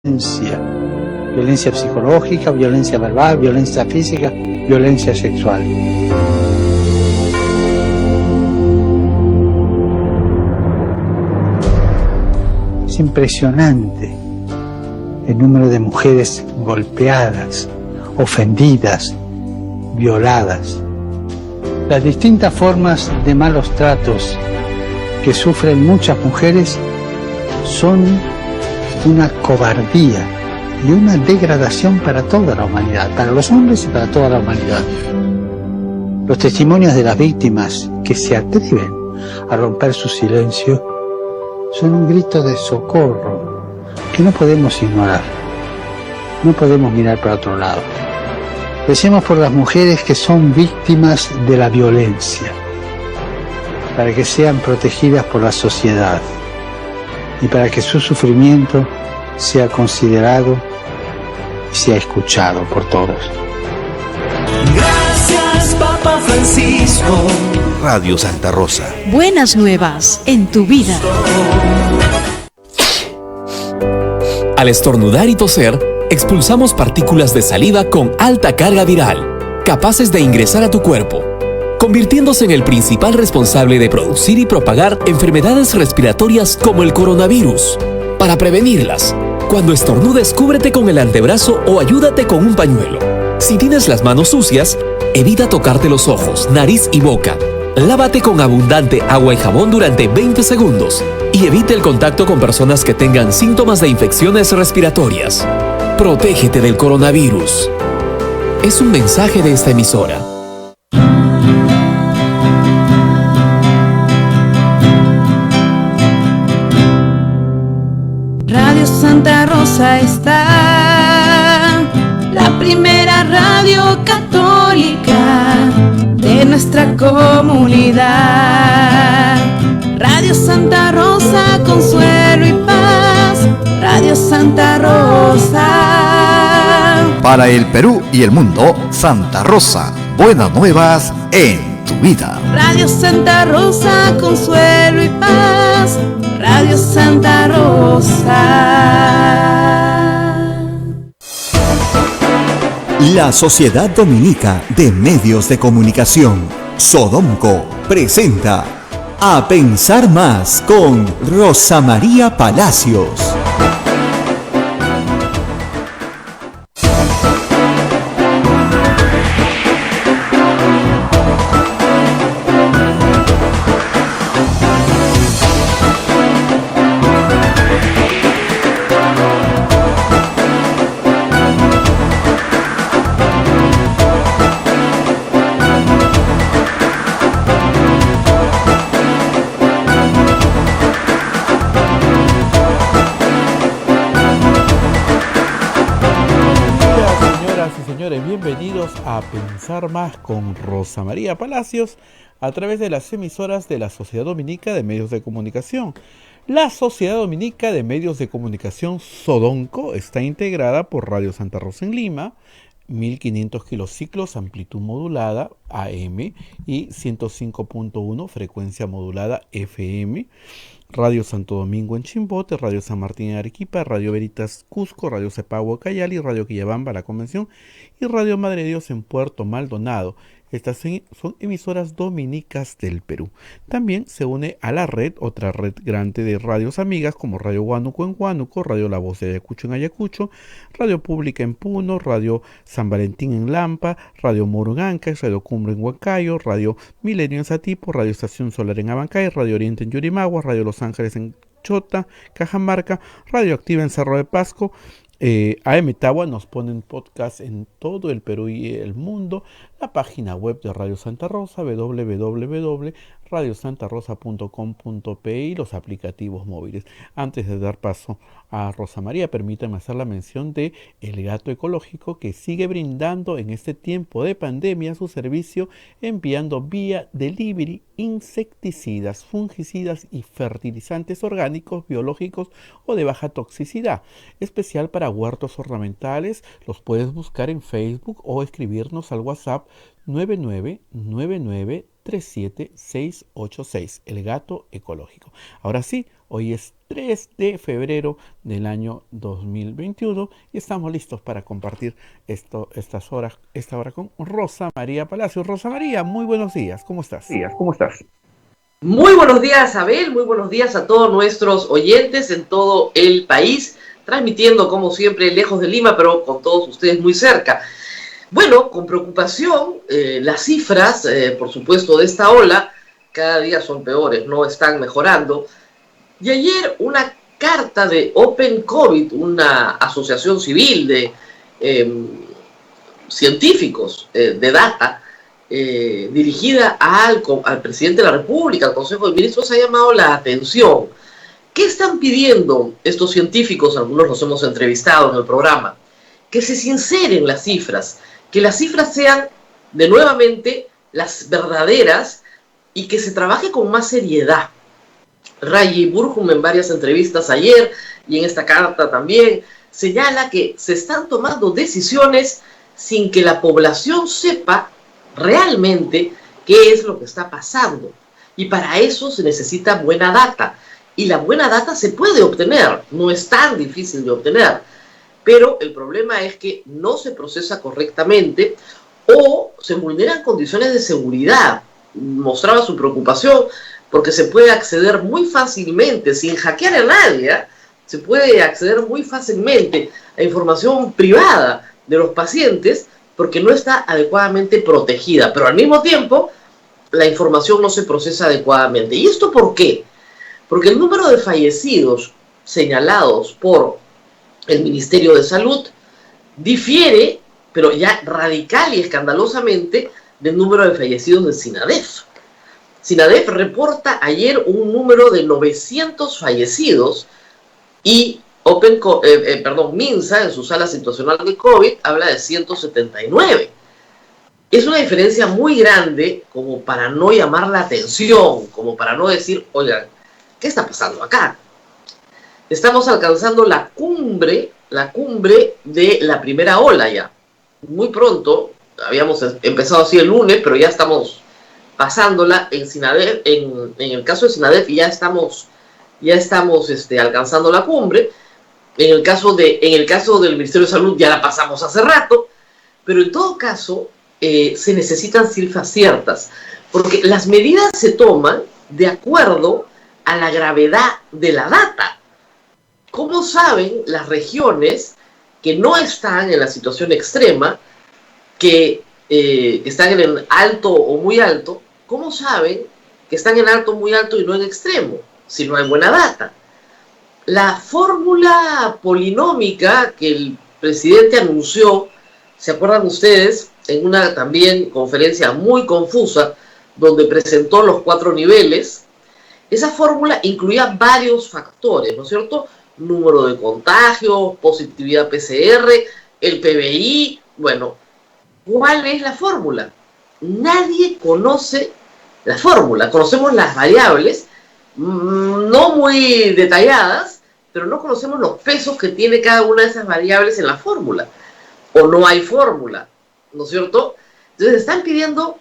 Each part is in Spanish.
violencia psicológica, violencia verbal, violencia física, violencia sexual. Es impresionante el número de mujeres golpeadas, ofendidas, violadas. Las distintas formas de malos tratos que sufren muchas mujeres son una cobardía y una degradación para toda la humanidad, para los hombres y para toda la humanidad. Los testimonios de las víctimas que se atreven a romper su silencio son un grito de socorro que no podemos ignorar. No podemos mirar para otro lado. Recemos por las mujeres que son víctimas de la violencia, para que sean protegidas por la sociedad y para que su sufrimiento sea considerado y sea escuchado por todos. Gracias, Papa Francisco. Radio Santa Rosa. Buenas nuevas en tu vida. Al estornudar y toser, expulsamos partículas de saliva con alta carga viral, capaces de ingresar a tu cuerpo, convirtiéndose en el principal responsable de producir y propagar enfermedades respiratorias como el coronavirus. Para prevenirlas, cuando estornudes, cúbrete con el antebrazo o ayúdate con un pañuelo. Si tienes las manos sucias, evita tocarte los ojos, nariz y boca. Lávate con abundante agua y jabón durante 20 segundos y evite el contacto con personas que tengan síntomas de infecciones respiratorias. Protégete del coronavirus. Es un mensaje de esta emisora. Radio Santa Rosa está, la primera radio católica de nuestra comunidad. Radio Santa Rosa, consuelo y paz. Radio Santa Rosa. Para el Perú y el mundo, Santa Rosa. Buenas nuevas en tu vida. Radio Santa Rosa, consuelo y paz. Radio Santa Rosa. La Sociedad Dominica de Medios de Comunicación, Sodomco, presenta A Pensar Más con Rosa María Palacios. Bienvenidos a Pensar Más con Rosa María Palacios a través de las emisoras de la Sociedad Dominica de Medios de Comunicación. La Sociedad Dominica de Medios de Comunicación Sodonco está integrada por Radio Santa Rosa en Lima, 1500 kilociclos, amplitud modulada AM y 105.1 frecuencia modulada FM. Radio Santo Domingo en Chimbote, Radio San Martín en Arequipa, Radio Veritas Cusco, Radio Cepagua Cayali, Radio Quillabamba La Convención y Radio Madre de Dios en Puerto Maldonado. Estas son emisoras dominicas del Perú. También se une a la red, otra red grande de radios amigas como Radio Huánuco en Huánuco, Radio La Voz de Ayacucho en Ayacucho, Radio Pública en Puno, Radio San Valentín en Lampa, Radio Moro en Ancash, Radio Cumbre en Huancayo, Radio Milenio en Satipo, Radio Estación Solar en Abancay, Radio Oriente en Yurimagua, Radio Los Ángeles en Chota, Cajamarca, Radio Activa en Cerro de Pasco. AM Tagua nos ponen podcast en todo el Perú y el mundo. La página web de Radio Santa Rosa, www.radiosantarosa.com.pe, y los aplicativos móviles. Antes de dar paso a Rosa María, permítanme hacer la mención de El Gato Ecológico, que sigue brindando en este tiempo de pandemia su servicio enviando vía delivery insecticidas, fungicidas y fertilizantes orgánicos, biológicos o de baja toxicidad, especial para huertos ornamentales. Los puedes buscar en Facebook o escribirnos al WhatsApp 99993786, El Gato Ecológico. Ahora sí, Hoy es 3 de febrero del año 2021 y estamos listos para compartir esta hora con Rosa María Palacios. Rosa María, muy buenos días, ¿cómo estás? Muy buenos días, Abel, muy buenos días a todos nuestros oyentes en todo el país, transmitiendo como siempre lejos de Lima, pero con todos ustedes muy cerca. Bueno, con preocupación, las cifras, por supuesto, de esta ola cada día son peores, no están mejorando. Y ayer una carta de Open COVID, una asociación civil de científicos de data, dirigida al presidente de la República, al Consejo de Ministros, ha llamado la atención. ¿Qué están pidiendo estos científicos? Algunos los hemos entrevistado en el programa. Que se sinceren las cifras, que las cifras sean de nuevamente las verdaderas y que se trabaje con más seriedad. Rayi Burgum en varias entrevistas ayer y en esta carta también señala que se están tomando decisiones sin que la población sepa realmente qué es lo que está pasando. Y para eso se necesita buena data. Y la buena data se puede obtener, no es tan difícil de obtener. Pero el problema es que no se procesa correctamente o se vulneran condiciones de seguridad. Mostraba su preocupación porque se puede acceder muy fácilmente, sin hackear a nadie, se puede acceder muy fácilmente a información privada de los pacientes porque no está adecuadamente protegida, pero al mismo tiempo la información no se procesa adecuadamente. ¿Y esto por qué? Porque el número de fallecidos señalados por el Ministerio de Salud difiere, pero ya radical y escandalosamente, del número de fallecidos de SINADEF. SINADEF reporta ayer un número de 900 fallecidos y MINSA, en su sala situacional de COVID, habla de 179. Es una diferencia muy grande como para no llamar la atención, como para no decir, oigan, ¿qué está pasando acá? Estamos alcanzando la cumbre de la primera ola ya. Muy pronto, habíamos empezado así el lunes, pero ya estamos pasándola en SINADEF, en el caso de SINADEF ya estamos alcanzando la cumbre. En el caso del Ministerio de Salud ya la pasamos hace rato, pero en todo caso se necesitan cifras ciertas, porque las medidas se toman de acuerdo a la gravedad de la data. ¿Cómo saben las regiones que no están en la situación extrema, que están en alto o muy alto? ¿Cómo saben que están en alto, muy alto y no en extremo, si no hay buena data? La fórmula polinómica que el presidente anunció, ¿se acuerdan ustedes? En una también conferencia muy confusa, donde presentó los 4 niveles, esa fórmula incluía varios factores, ¿no es cierto? Número de contagios, positividad PCR, el PBI. Bueno, ¿cuál es la fórmula? Nadie conoce la fórmula. Conocemos las variables, no muy detalladas, pero no conocemos los pesos que tiene cada una de esas variables en la fórmula. O no hay fórmula, ¿no es cierto? Entonces están pidiendo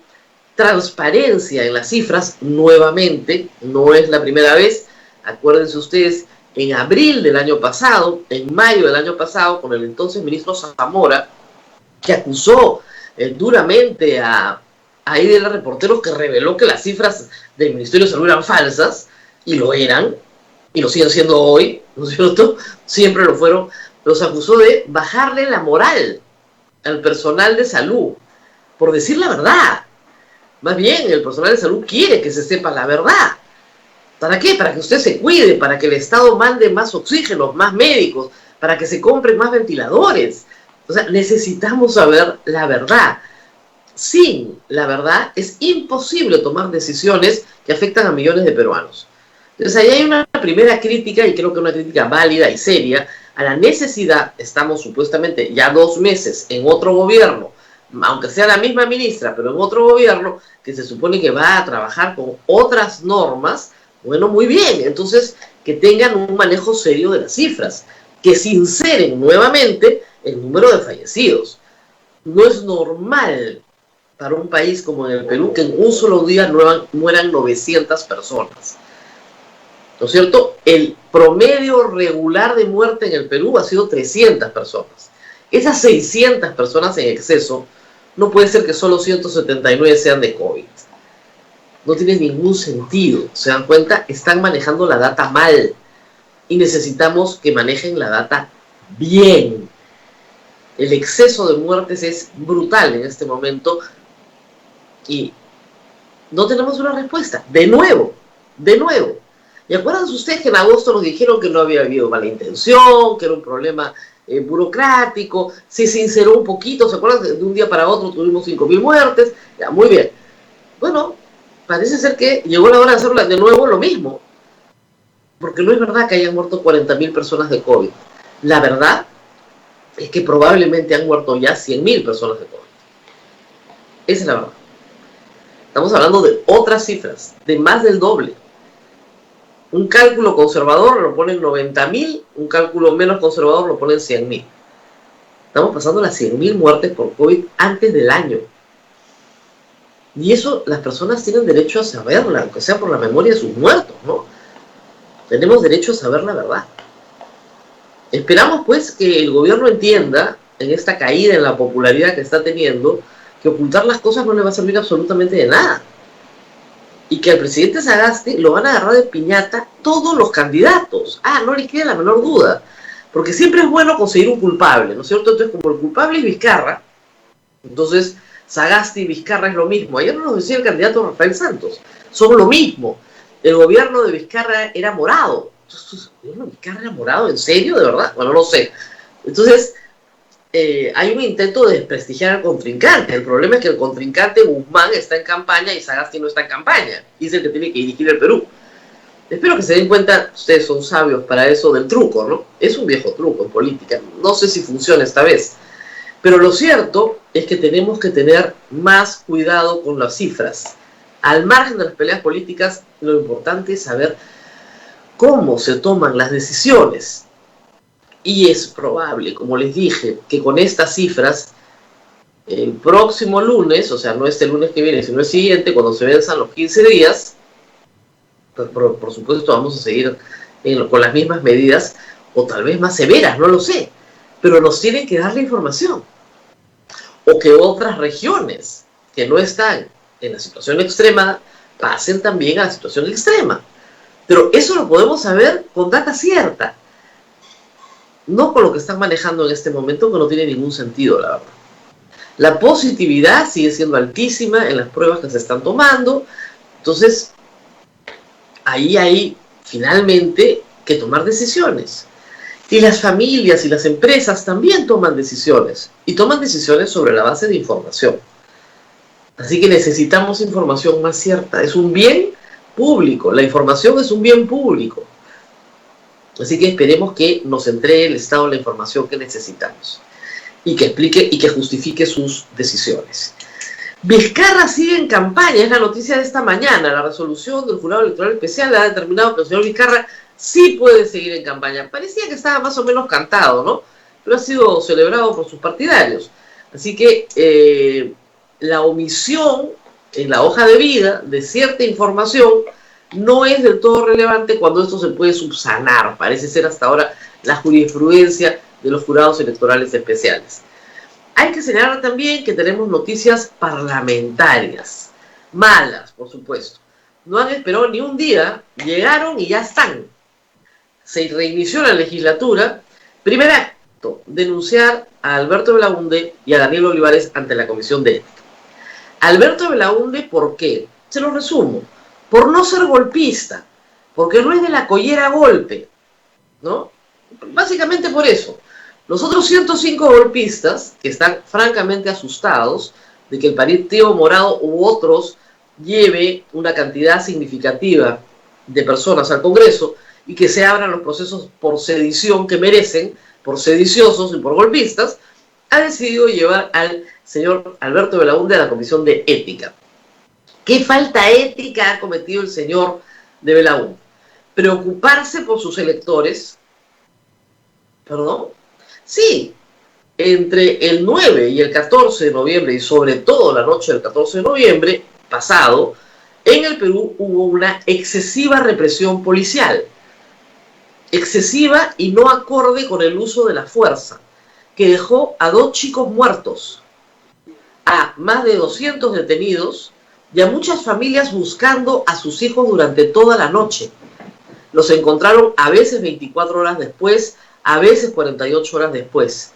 transparencia en las cifras nuevamente, no es la primera vez. Acuérdense ustedes, en abril del año pasado, en mayo del año pasado, con el entonces ministro Zamora, que acusó duramente a de los reporteros, que reveló que las cifras del Ministerio de Salud eran falsas, y lo eran, y lo siguen siendo hoy, ¿no es cierto? Siempre lo fueron. Los acusó de bajarle la moral al personal de salud, por decir la verdad. Más bien, el personal de salud quiere que se sepa la verdad. ¿Para qué? Para que usted se cuide, para que el Estado mande más oxígeno, más médicos, para que se compren más ventiladores. O sea, necesitamos saber la verdad. Sin la verdad es imposible tomar decisiones que afectan a millones de peruanos. Entonces ahí hay una primera crítica, y creo que una crítica válida y seria, a la necesidad. Estamos supuestamente ya 2 meses en otro gobierno, aunque sea la misma ministra, pero en otro gobierno que se supone que va a trabajar con otras normas. Bueno, muy bien, entonces que tengan un manejo serio de las cifras, que sinceren nuevamente el número de fallecidos. No es normal para un país como en el Perú que en un solo día mueran 900 personas. ¿no es cierto? El promedio regular de muerte en el Perú ha sido 300 personas. Esas 600 personas en exceso, no puede ser que solo 179 sean de COVID. No tiene ningún sentido. ¿Se dan cuenta? Están manejando la data mal. Y necesitamos que manejen la data bien. El exceso de muertes es brutal en este momento. Y no tenemos una respuesta. De nuevo. ¿Y acuerdan ustedes que en agosto nos dijeron que no había habido mala intención, que era un problema burocrático? Se sinceró un poquito. ¿Se acuerdan que de un día para otro tuvimos 5.000 muertes? Ya, muy bien. Bueno, parece ser que llegó la hora de hacer de nuevo lo mismo. Porque no es verdad que hayan muerto 40.000 personas de COVID. La verdad es que probablemente han muerto ya 100.000 personas de COVID. Esa es la verdad. Estamos hablando de otras cifras, de más del doble. Un cálculo conservador lo pone en 90.000, un cálculo menos conservador lo pone en 100.000. Estamos pasando las 100.000 muertes por COVID antes del año. Y eso las personas tienen derecho a saberla, aunque sea por la memoria de sus muertos, ¿no? Tenemos derecho a saber la verdad. Esperamos, pues, que el gobierno entienda, en esta caída en la popularidad que está teniendo, que ocultar las cosas no le va a servir absolutamente de nada. Y que al presidente Sagasti lo van a agarrar de piñata todos los candidatos. No les queda la menor duda. Porque siempre es bueno conseguir un culpable, ¿no es cierto? Entonces, como el culpable es Vizcarra, entonces Sagasti y Vizcarra es lo mismo. Ayer nos decía el candidato Rafael Santos, son lo mismo. El gobierno de Vizcarra era morado. Entonces, ¿el gobierno de Vizcarra era morado? ¿En serio? ¿De verdad? Bueno, no sé. Entonces, hay un intento de desprestigiar al contrincante. El problema es que el contrincante Guzmán está en campaña y Sagasti no está en campaña. Y es el que tiene que dirigir el Perú. Espero que se den cuenta, ustedes son sabios para eso del truco, ¿no? Es un viejo truco en política. No sé si funciona esta vez. Pero lo cierto es que tenemos que tener más cuidado con las cifras. Al margen de las peleas políticas, lo importante es saber cómo se toman las decisiones. Y es probable, como les dije, que con estas cifras, el próximo lunes, o sea, no este lunes que viene, sino el siguiente, cuando se venzan los 15 días, pues por supuesto vamos a seguir con las mismas medidas, o tal vez más severas, no lo sé. Pero nos tienen que dar la información. O que otras regiones que no están en la situación extrema pasen también a la situación extrema. Pero eso lo podemos saber con data cierta. No con lo que están manejando en este momento, que no tiene ningún sentido, la verdad. La positividad sigue siendo altísima en las pruebas que se están tomando. Entonces, ahí hay finalmente que tomar decisiones. Y las familias y las empresas también toman decisiones. Y toman decisiones sobre la base de información. Así que necesitamos información más cierta. Es un bien público. La información es un bien público. Así que esperemos que nos entregue el Estado la información que necesitamos. Y que explique y que justifique sus decisiones. Vizcarra sigue en campaña. Es la noticia de esta mañana. La resolución del Jurado Electoral Especial ha determinado que el señor Vizcarra sí puede seguir en campaña. Parecía que estaba más o menos cantado, ¿no? Pero ha sido celebrado por sus partidarios. Así que la omisión en la hoja de vida de cierta información no es del todo relevante cuando esto se puede subsanar. Parece ser hasta ahora la jurisprudencia de los jurados electorales especiales. Hay que señalar también que tenemos noticias parlamentarias. Malas, por supuesto. No han esperado ni un día, llegaron y ya están. Se reinició la legislatura. Primer acto, denunciar a Alberto Belaunde y a Daniel Olivares ante la Comisión de Ética. Alberto Belaunde, ¿por qué? Se lo resumo. Por no ser golpista, porque no es de la collera golpe, ¿no? Básicamente por eso. Los otros 105 golpistas, que están francamente asustados de que el Partido Morado u otros lleve una cantidad significativa de personas al Congreso y que se abran los procesos por sedición que merecen, por sediciosos y por golpistas, ha decidido llevar al señor Alberto Belaunde a la Comisión de Ética. ¿Qué falta ética ha cometido el señor de Belaunde? Preocuparse por sus electores. ¿Perdón? Sí, entre el 9 y el 14 de noviembre, y sobre todo la noche del 14 de noviembre pasado, en el Perú hubo una excesiva represión policial, excesiva y no acorde con el uso de la fuerza, que dejó a 2 chicos muertos, a más de 200 detenidos y a muchas familias buscando a sus hijos durante toda la noche. Los encontraron a veces 24 horas después, a veces 48 horas después.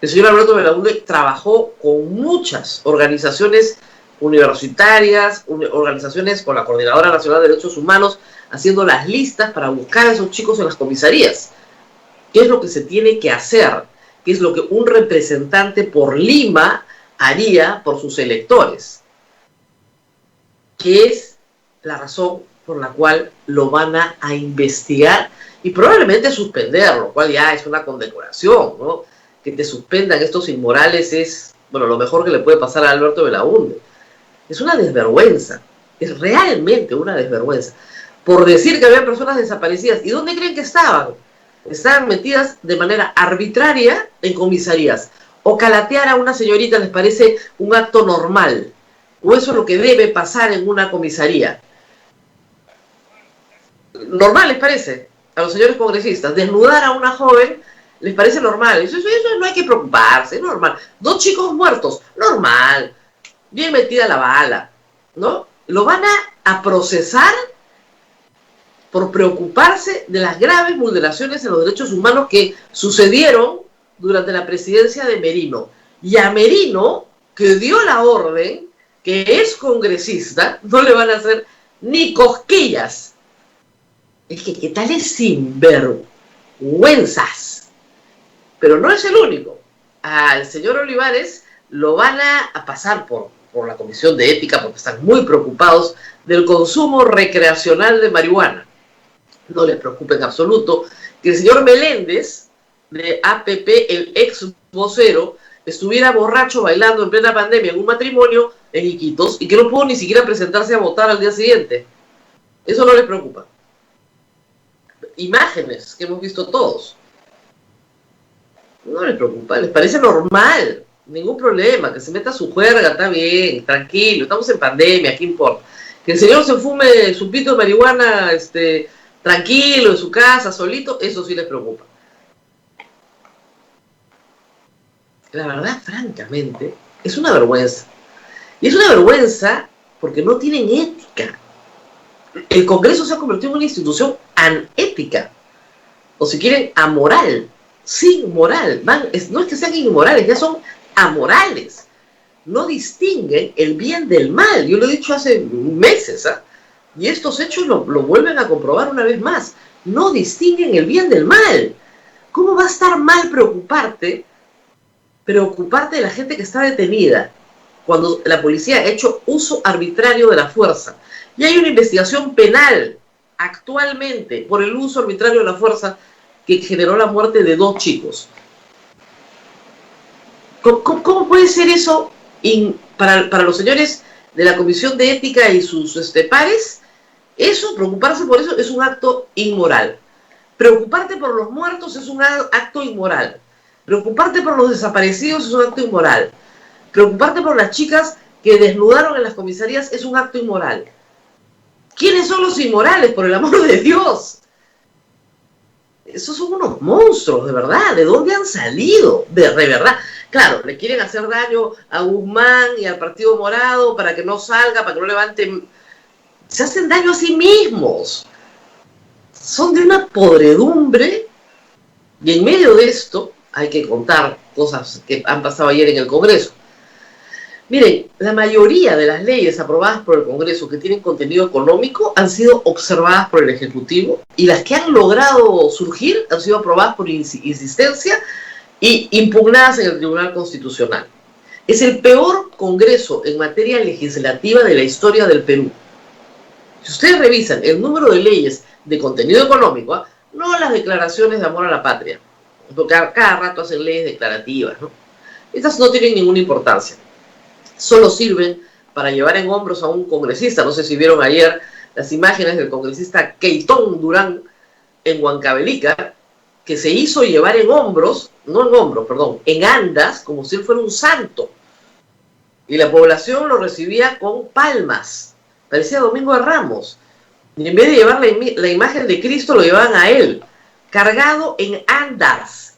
El señor Alberto Belaúnde trabajó con muchas organizaciones universitarias, organizaciones con la Coordinadora Nacional de Derechos Humanos, haciendo las listas para buscar a esos chicos en las comisarías. ¿Qué es lo que se tiene que hacer? ¿Qué es lo que un representante por Lima haría por sus electores? ¿Qué es la razón por la cual lo van a investigar y probablemente suspender, lo cual ya es una condecoración, ¿no? Que te suspendan estos inmorales es, bueno, lo mejor que le puede pasar a Alberto Belaúnde. Es una desvergüenza, es realmente una desvergüenza. Por decir que había personas desaparecidas, ¿y dónde creen que estaban? Estaban metidas de manera arbitraria en comisarías. O calatear a una señorita les parece un acto normal, o eso es lo que debe pasar en una comisaría. Normal les parece a los señores congresistas. Desnudar a una joven les parece normal. Eso no hay que preocuparse, es normal. 2 chicos muertos, normal. Bien metida la bala, ¿no? Lo van a procesar por preocuparse de las graves vulneraciones de los derechos humanos que sucedieron durante la presidencia de Merino. Y a Merino, que dio la orden, que es congresista, no le van a hacer ni cosquillas. Es que qué tal es sinvergüenzas. Pero no es el único. Al señor Olivares lo van a pasar por la Comisión de Ética porque están muy preocupados del consumo recreacional de marihuana. No les preocupa en absoluto que el señor Meléndez, de APP, el ex vocero, estuviera borracho bailando en plena pandemia en un matrimonio en Iquitos y que no pudo ni siquiera presentarse a votar al día siguiente. Eso no les preocupa. Imágenes que hemos visto todos. No les preocupa, les parece normal, ningún problema, que se meta su juerga, está bien, tranquilo, estamos en pandemia, ¿qué importa? Que el señor se fume su pito de marihuana, tranquilo, en su casa, solito, eso sí les preocupa. La verdad, francamente, es una vergüenza. Y es una vergüenza porque no tienen ética. El Congreso se ha convertido en una institución anética, o si quieren, amoral, sin moral. No es que sean inmorales, ya son amorales. No distinguen el bien del mal. Yo lo he dicho hace meses, ¿eh? Y estos hechos lo vuelven a comprobar una vez más. No distinguen el bien del mal. ¿Cómo va a estar mal preocuparte de la gente que está detenida cuando la policía ha hecho uso arbitrario de la fuerza? Y hay una investigación penal actualmente por el uso arbitrario de la fuerza que generó la muerte de 2 chicos. ¿Cómo puede ser eso para los señores de la Comisión de Ética y sus pares? Eso, preocuparse por eso es un acto inmoral. Preocuparte por los muertos es un acto inmoral. Preocuparte por los desaparecidos es un acto inmoral. Preocuparte por las chicas que desnudaron en las comisarías es un acto inmoral. ¿Quiénes son los inmorales, por el amor de Dios? Esos son unos monstruos, de verdad. ¿De dónde han salido? De verdad. Claro, le quieren hacer daño a Guzmán y al Partido Morado para que no salga, para que no levanten. Se hacen daño a sí mismos. Son de una podredumbre. Y en medio de esto hay que contar cosas que han pasado ayer en el Congreso. Miren, la mayoría de las leyes aprobadas por el Congreso que tienen contenido económico han sido observadas por el Ejecutivo y las que han logrado surgir han sido aprobadas por insistencia y impugnadas en el Tribunal Constitucional. Es el peor Congreso en materia legislativa de la historia del Perú. Si ustedes revisan el número de leyes de contenido económico, no las declaraciones de amor a la patria, porque cada rato hacen leyes declarativas, ¿no? Estas no tienen ninguna importancia. Solo sirven para llevar en hombros a un congresista. No sé si vieron ayer las imágenes del congresista Keitón Durán en Huancavelica, que se hizo llevar en hombros, en andas, como si él fuera un santo. Y la población lo recibía con palmas. parecía Domingo de Ramos. Y en vez de llevar la imagen de Cristo, lo llevaban a él, cargado en andas,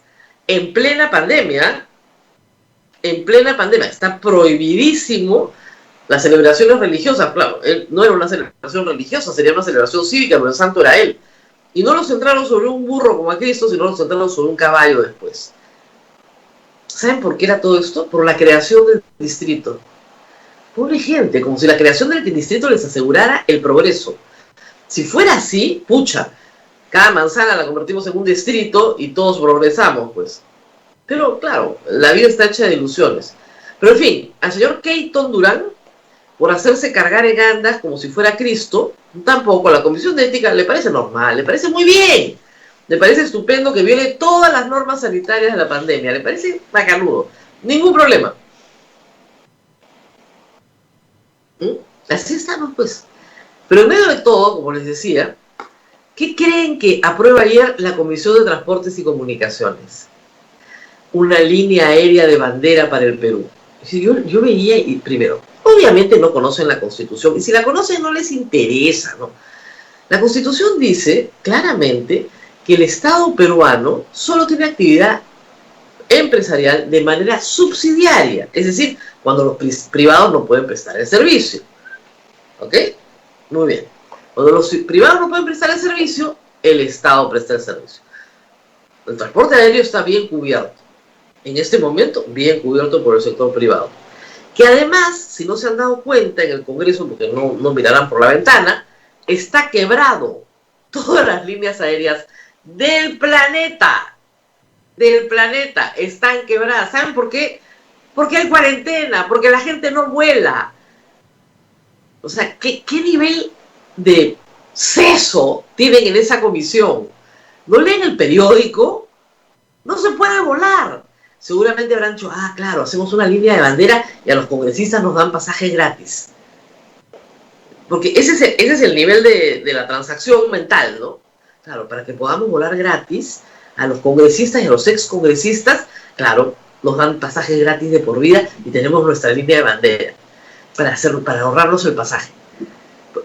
en plena pandemia. En plena pandemia. Está prohibidísimo las celebraciones religiosas. Claro, él no era una celebración religiosa, sería una celebración cívica, pero el santo era él. Y no lo centraron sobre un burro como a Cristo, sino lo centraron sobre un caballo después. ¿Saben por qué era todo esto? Por la creación del distrito. Pobre gente, como si la creación del distrito les asegurara el progreso. Si fuera así, pucha, cada manzana la convertimos en un distrito y todos progresamos, pues. Pero claro, la vida está hecha de ilusiones. Pero en fin, al señor Keyton Durán, por hacerse cargar en andas como si fuera Cristo, tampoco a la Comisión de Ética le parece normal, le parece muy bien, le parece estupendo que viole todas las normas sanitarias de la pandemia, le parece bacanudo, ningún problema. Así estamos, pues. Pero en medio de todo, como les decía, ¿qué creen que aprueba ayer la Comisión de Transportes y Comunicaciones? Una línea aérea de bandera para el Perú. Yo veía, y primero, obviamente no conocen la Constitución, y si la conocen no les interesa, ¿no? La Constitución dice claramente que el Estado peruano solo tiene actividad empresarial de manera subsidiaria, es decir, cuando los privados no pueden prestar el servicio. ¿Ok? Muy bien. Cuando los privados no pueden prestar el servicio, el Estado presta el servicio. El transporte aéreo está bien cubierto. En este momento, bien cubierto por el sector privado. Que además, si no se han dado cuenta en el Congreso, porque no mirarán por la ventana, está quebrado. Todas las líneas aéreas del planeta están quebradas. ¿Saben por qué? Porque hay cuarentena, porque la gente no vuela. O sea, ¿qué nivel de seso tienen en esa comisión? ¿No leen el periódico? No se puede volar. Seguramente habrán dicho, claro, hacemos una línea de bandera y a los congresistas nos dan pasajes gratis. Porque ese es el nivel de la transacción mental, ¿no? Claro, para que podamos volar gratis, a los congresistas y a los excongresistas, claro, nos dan pasajes gratis de por vida y tenemos nuestra línea de bandera para ahorrarnos el pasaje.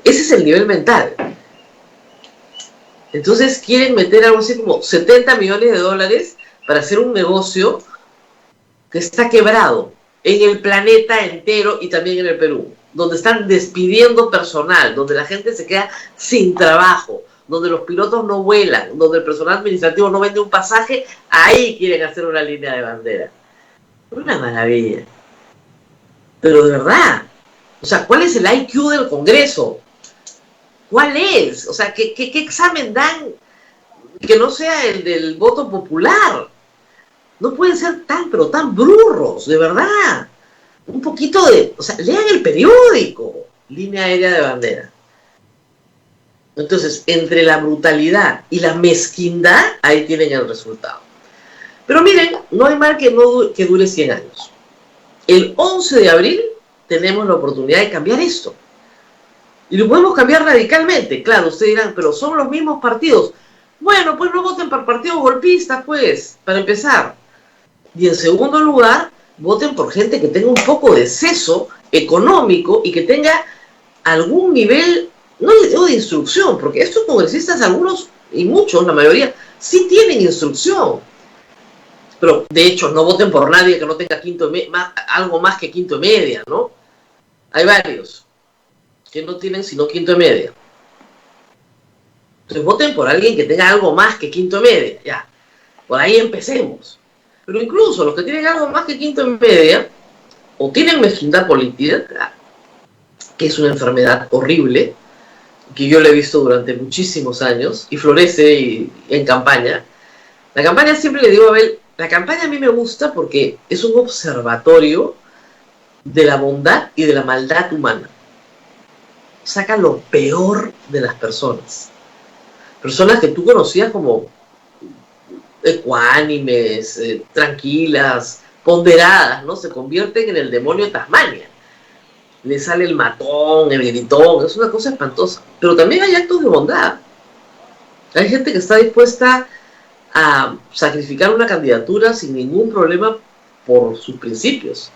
Ese es el nivel mental. Entonces quieren meter algo así como 70 millones de dólares para hacer un negocio que está quebrado en el planeta entero y también en el Perú, donde están despidiendo personal, donde la gente se queda sin trabajo, donde los pilotos no vuelan, donde el personal administrativo no vende un pasaje, ahí quieren hacer una línea de bandera. Una maravilla. Pero de verdad, o sea, ¿cuál es el IQ del Congreso? ¿Cuál es? O sea, ¿qué examen dan que no sea el del voto popular? No pueden ser pero tan burros, de verdad. Un poquito o sea, lean el periódico. Línea aérea de bandera. Entonces, entre la brutalidad y la mezquindad, ahí tienen el resultado. Pero miren, no hay mal que dure 100 años. El 11 de abril tenemos la oportunidad de cambiar esto. Y lo podemos cambiar radicalmente. Claro, ustedes dirán, pero son los mismos partidos. Bueno, pues no voten por partidos golpistas, pues, para empezar. Y en segundo lugar, voten por gente que tenga un poco de seso económico y que tenga algún nivel, no digo de instrucción, porque estos congresistas, algunos y muchos, la mayoría, sí tienen instrucción. Pero, de hecho, no voten por nadie que no tenga algo más que quinto y media, ¿no? Hay varios que no tienen sino quinto y media. Entonces, voten por alguien que tenga algo más que quinto y media, ya. Por ahí empecemos. Pero incluso los que tienen algo más que quinto y media, o tienen mezquindad política, que es una enfermedad horrible, que yo le he visto durante muchísimos años, y florece en campaña. La campaña, siempre le digo a Abel, la campaña a mí me gusta porque es un observatorio de la bondad y de la maldad humana. Saca lo peor de las personas. Personas que tú conocías como ecuánimes, tranquilas, ponderadas, ¿no? Se convierten en el demonio de Tasmania. Le sale el matón, el gritón, es una cosa espantosa. Pero también hay actos de bondad. Hay gente que está dispuesta a sacrificar una candidatura sin ningún problema por sus principios.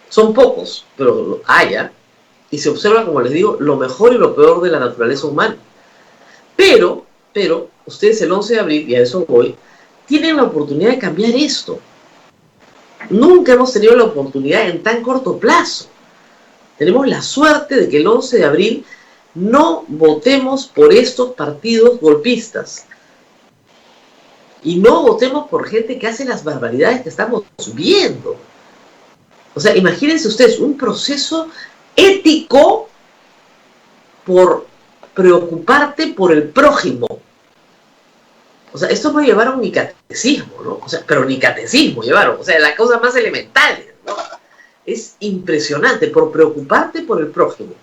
Son pocos, pero hay, ¿eh? y se observa, como les digo, lo mejor y lo peor de la naturaleza humana. Pero, ustedes el 11 de abril, y a eso voy, tienen la oportunidad de cambiar esto. Nunca hemos tenido la oportunidad en tan corto plazo. Tenemos la suerte de que el 11 de abril no votemos por estos partidos golpistas. Y no votemos por gente que hace las barbaridades que estamos viendo. O sea, imagínense ustedes un proceso ético por preocuparte por el prójimo. O sea, esto no llevaron ni catecismo, ¿no? O sea, pero ni catecismo llevaron. O sea, las cosas más elementales, ¿no? Es impresionante, por preocuparte por el prójimo.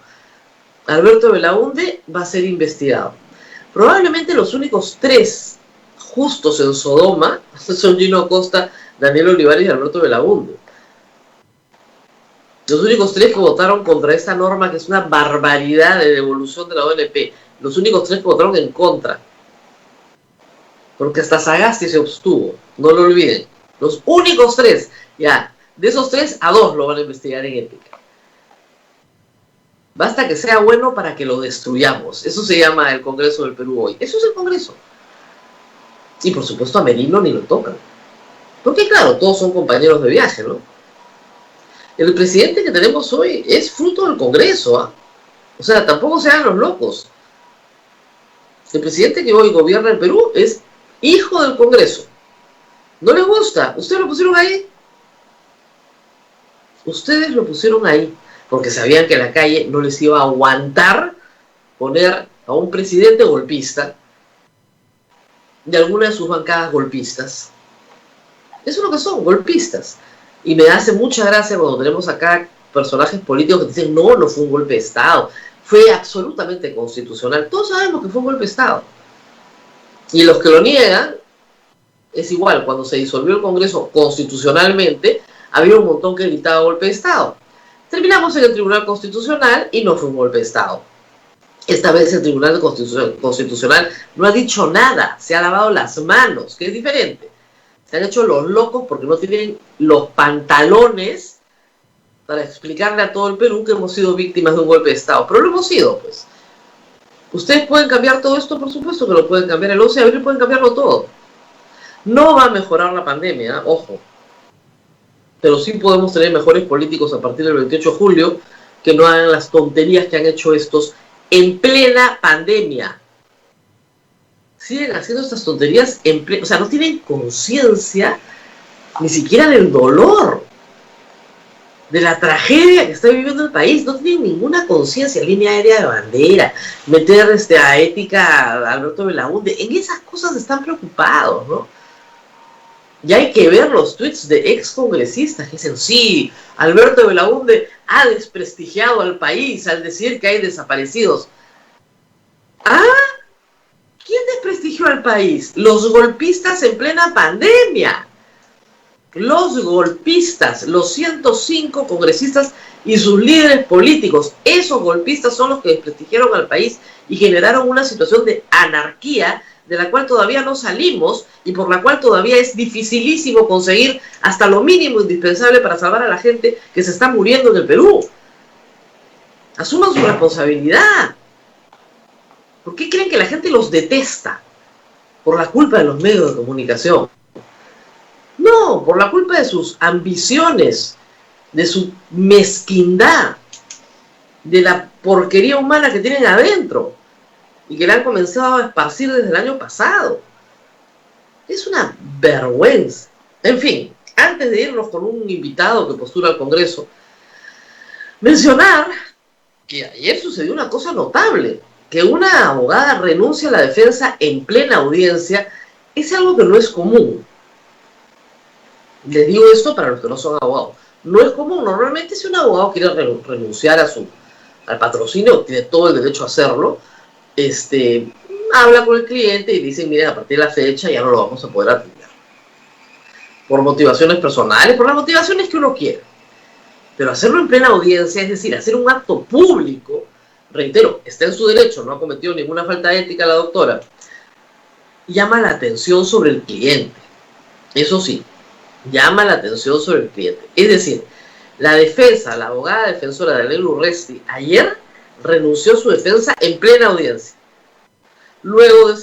Alberto Belaúnde va a ser investigado. Probablemente los únicos 3 justos en Sodoma son Gino Acosta, Daniel Olivares y Alberto Belaúnde. Los únicos 3 que votaron contra esta norma, que es una barbaridad de devolución de la ONP. Los únicos 3 que votaron en contra. Porque hasta Sagasti se abstuvo, no lo olviden. Los únicos 3, ya, de esos 3, a 2 lo van a investigar en ética. Basta que sea bueno para que lo destruyamos. Eso se llama el Congreso del Perú hoy. Eso es el Congreso. Y por supuesto a Merino ni lo tocan. Porque claro, todos son compañeros de viaje, ¿no? El presidente que tenemos hoy es fruto del Congreso, ¿ah? O sea, tampoco se hagan los locos. El presidente que hoy gobierna el Perú es hijo del Congreso. ¿No les gusta? ¿Ustedes lo pusieron ahí? Ustedes lo pusieron ahí porque sabían que la calle no les iba a aguantar poner a un presidente golpista de alguna de sus bancadas golpistas. Eso es lo que son, golpistas. Y me hace mucha gracia cuando tenemos acá personajes políticos que dicen, no, no fue un golpe de Estado, fue absolutamente constitucional. Todos sabemos que fue un golpe de Estado. Y los que lo niegan, es igual, cuando se disolvió el Congreso constitucionalmente, había un montón que gritaba golpe de Estado. Terminamos en el Tribunal Constitucional y no fue un golpe de Estado. Esta vez el Tribunal Constitucional no ha dicho nada, se ha lavado las manos, que es diferente. Se han hecho los locos porque no tienen los pantalones para explicarle a todo el Perú que hemos sido víctimas de un golpe de Estado. Pero lo hemos sido, pues. ¿Ustedes pueden cambiar todo esto? Por supuesto que lo pueden cambiar. El 11 de abril pueden cambiarlo todo. No va a mejorar la pandemia, ojo. Pero sí podemos tener mejores políticos a partir del 28 de julio que no hagan las tonterías que han hecho estos en plena pandemia. Siguen haciendo estas tonterías en plena... O sea, no tienen conciencia ni siquiera del dolor, de la tragedia que está viviendo el país. No tienen ninguna conciencia. Línea aérea de bandera, meter a ética a Alberto Belaúnde. En esas cosas están preocupados, ¿no? Y hay que ver los tweets de ex congresistas que dicen, sí, Alberto Belaúnde ha desprestigiado al país al decir que hay desaparecidos. ¿Ah? ¿Quién desprestigió al país? Los golpistas en plena pandemia. Los golpistas, los 105 congresistas y sus líderes políticos. Esos golpistas son los que desprestigiaron al país y generaron una situación de anarquía de la cual todavía no salimos y por la cual todavía es dificilísimo conseguir hasta lo mínimo indispensable para salvar a la gente que se está muriendo en el Perú. Asuman su responsabilidad. ¿Por qué creen que la gente los detesta? Por la culpa de los medios de comunicación. No, por la culpa de sus ambiciones, de su mezquindad, de la porquería humana que tienen adentro y que la han comenzado a esparcir desde el año pasado. Es una vergüenza. En fin, antes de irnos con un invitado que postula al Congreso, mencionar que ayer sucedió una cosa notable, que una abogada renuncia a la defensa en plena audiencia. Es algo que no es común. Les digo esto para los que no son abogados. No es común. Normalmente si un abogado quiere renunciar al patrocinio, tiene todo el derecho a hacerlo. Habla con el cliente y dice, miren, a partir de la fecha ya no lo vamos a poder atender. Por motivaciones personales, por las motivaciones que uno quiere. Pero hacerlo en plena audiencia, es decir, hacer un acto público, reitero, está en su derecho, no ha cometido ninguna falta ética la doctora, llama la atención sobre el cliente. Eso sí, llama la atención sobre el cliente. Es decir, La defensa, la abogada defensora de Daniel Urresti, ayer renunció a su defensa en plena audiencia. Luego de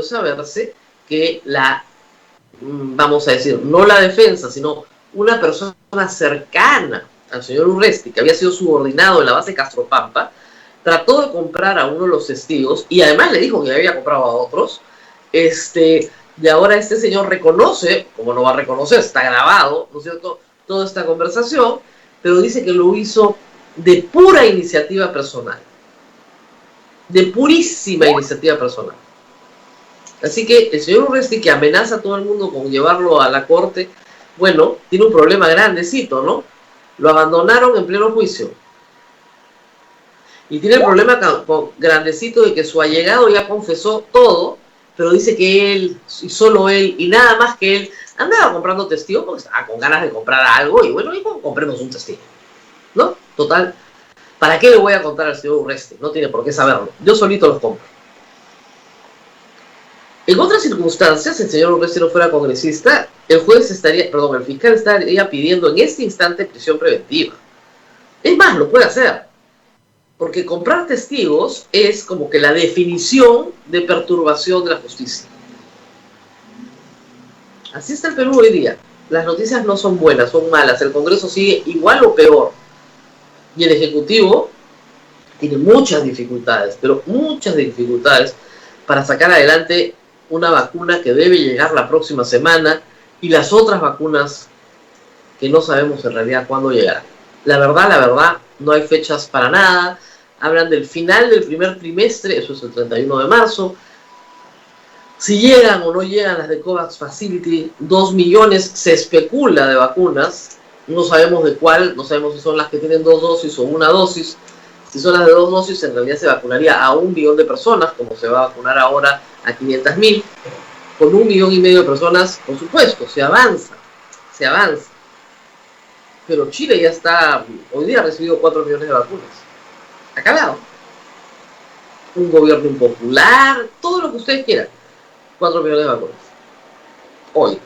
saberse que vamos a decir, no la defensa, sino una persona cercana al señor Urresti, que había sido subordinado en la base Castropampa, trató de comprar a uno de los testigos y además le dijo que había comprado a otros, y ahora este señor reconoce, como no va a reconocer, está grabado, ¿no es cierto?, toda esta conversación, pero dice que lo hizo de pura iniciativa personal, de purísima iniciativa personal. Así que el señor Urresti, que amenaza a todo el mundo con llevarlo a la corte, bueno, tiene un problema grandecito, ¿no? Lo abandonaron en pleno juicio. Y tiene el problema grandecito de que su allegado ya confesó todo, pero dice que él, y solo él, y nada más que él, andaba comprando testigos porque estaba con ganas de comprar algo, y bueno, compremos un testigo, ¿no? Total, ¿para qué le voy a contar al señor Urresti? No tiene por qué saberlo. Yo solito los compro. En otras circunstancias, si el señor Urresti no fuera congresista, el fiscal estaría pidiendo en este instante prisión preventiva. Es más, lo puede hacer. Porque comprar testigos es como que la definición de perturbación de la justicia. Así está el Perú hoy día. Las noticias no son buenas, son malas. El Congreso sigue igual o peor. Y el Ejecutivo tiene muchas dificultades, pero muchas dificultades para sacar adelante una vacuna que debe llegar la próxima semana y las otras vacunas que no sabemos en realidad cuándo llegarán. La verdad, no hay fechas para nada. Hablan del final del primer trimestre, eso es el 31 de marzo. Si llegan o no llegan las de COVAX Facility, 2 millones se especula de vacunas. No sabemos de cuál, no sabemos si son las que tienen 2 dosis o 1 dosis. Si son las de 2 dosis, en realidad se vacunaría a 1 millón de personas, como se va a vacunar ahora a 500.000. Con 1,5 millones de personas, por supuesto, se avanza. Pero Chile ya está, hoy día ha recibido 4 millones de vacunas. Acabado. Un gobierno impopular, todo lo que ustedes quieran. 4 millones de vacunas. Hoy.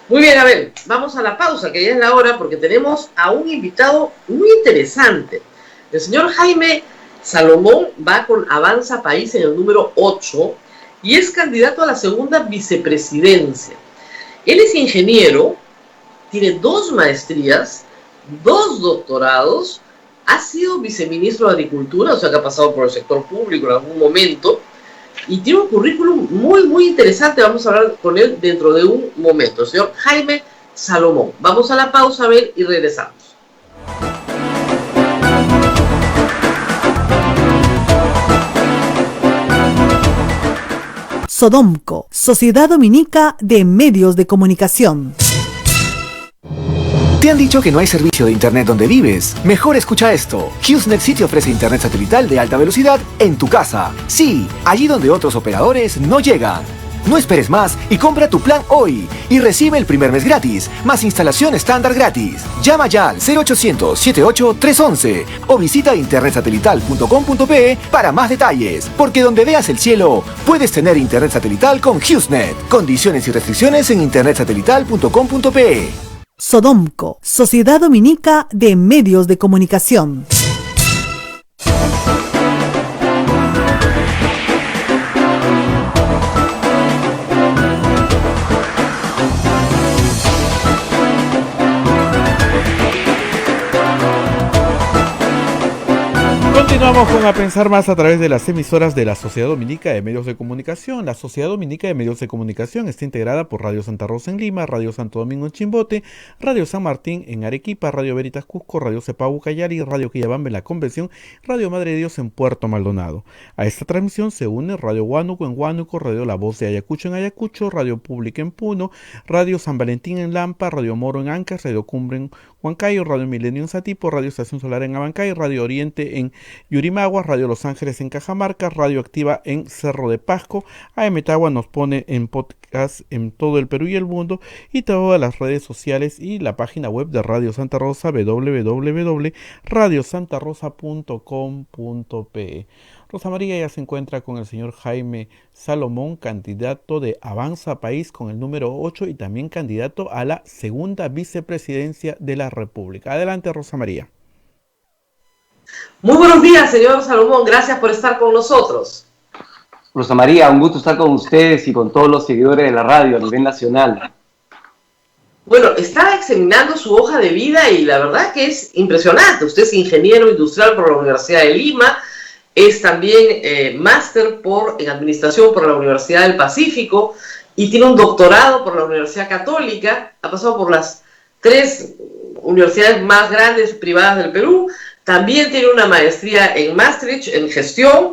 Muy bien, a ver, vamos a la pausa, que ya es la hora, porque tenemos a un invitado muy interesante. El señor Jaime Salomón va con Avanza País en el número 8 y es candidato a la segunda vicepresidencia. Él es ingeniero, tiene 2 maestrías, 2 doctorados, ha sido viceministro de Agricultura, o sea que ha pasado por el sector público en algún momento, y tiene un currículum muy, muy interesante. Vamos a hablar con él dentro de un momento. El señor Jaime Salomón. Vamos a la pausa, a ver, y regresamos. Sodomco, Sociedad Dominica de Medios de Comunicación. ¿Te han dicho que no hay servicio de internet donde vives? Mejor escucha esto. HughesNet sí te ofrece internet satelital de alta velocidad en tu casa. Sí, allí donde otros operadores no llegan. No esperes más y compra tu plan hoy y recibe el primer mes gratis, más instalación estándar gratis. Llama ya al 0800-78-311 o visita internetsatelital.com.pe para más detalles, porque donde veas el cielo, puedes tener internet satelital con HughesNet. Condiciones y restricciones en internetsatelital.com.pe. Sodomco, Sociedad Dominica de Medios de Comunicación. Continuamos con A Pensar Más a través de las emisoras de la Sociedad Dominica de Medios de Comunicación. La Sociedad Dominica de Medios de Comunicación está integrada por Radio Santa Rosa en Lima, Radio Santo Domingo en Chimbote, Radio San Martín en Arequipa, Radio Veritas Cusco, Radio Cepagú Cayari, Radio Quillabamba en La Convención, Radio Madre de Dios en Puerto Maldonado. A esta transmisión se une Radio Huánuco en Huánuco, Radio La Voz de Ayacucho en Ayacucho, Radio Pública en Puno, Radio San Valentín en Lampa, Radio Moro en Ancas, Radio Cumbre en Huancayo, Radio Milenio en Satipo, Radio Estación Solar en Abancay, Radio Oriente en Yurimaguas, Radio Los Ángeles en Cajamarca, Radio Activa en Cerro de Pasco. AM Tagua nos pone en podcast en todo el Perú y el mundo, y todas las redes sociales y la página web de Radio Santa Rosa, www.radiosantarosa.com.pe. Rosa María ya se encuentra con el señor Jaime Salomón, candidato de Avanza País con el número 8 y también candidato a la segunda vicepresidencia de la República. Adelante, Rosa María. Muy buenos días, señor Salomón. Gracias por estar con nosotros. Rosa María, un gusto estar con ustedes y con todos los seguidores de la radio a nivel nacional. Bueno, estaba examinando su hoja de vida y la verdad que es impresionante. Usted es ingeniero industrial por la Universidad de Lima, es también máster en administración por la Universidad del Pacífico y tiene un doctorado por la Universidad Católica. Ha pasado por las 3 universidades más grandes privadas del Perú. También tiene una maestría en Maastricht en gestión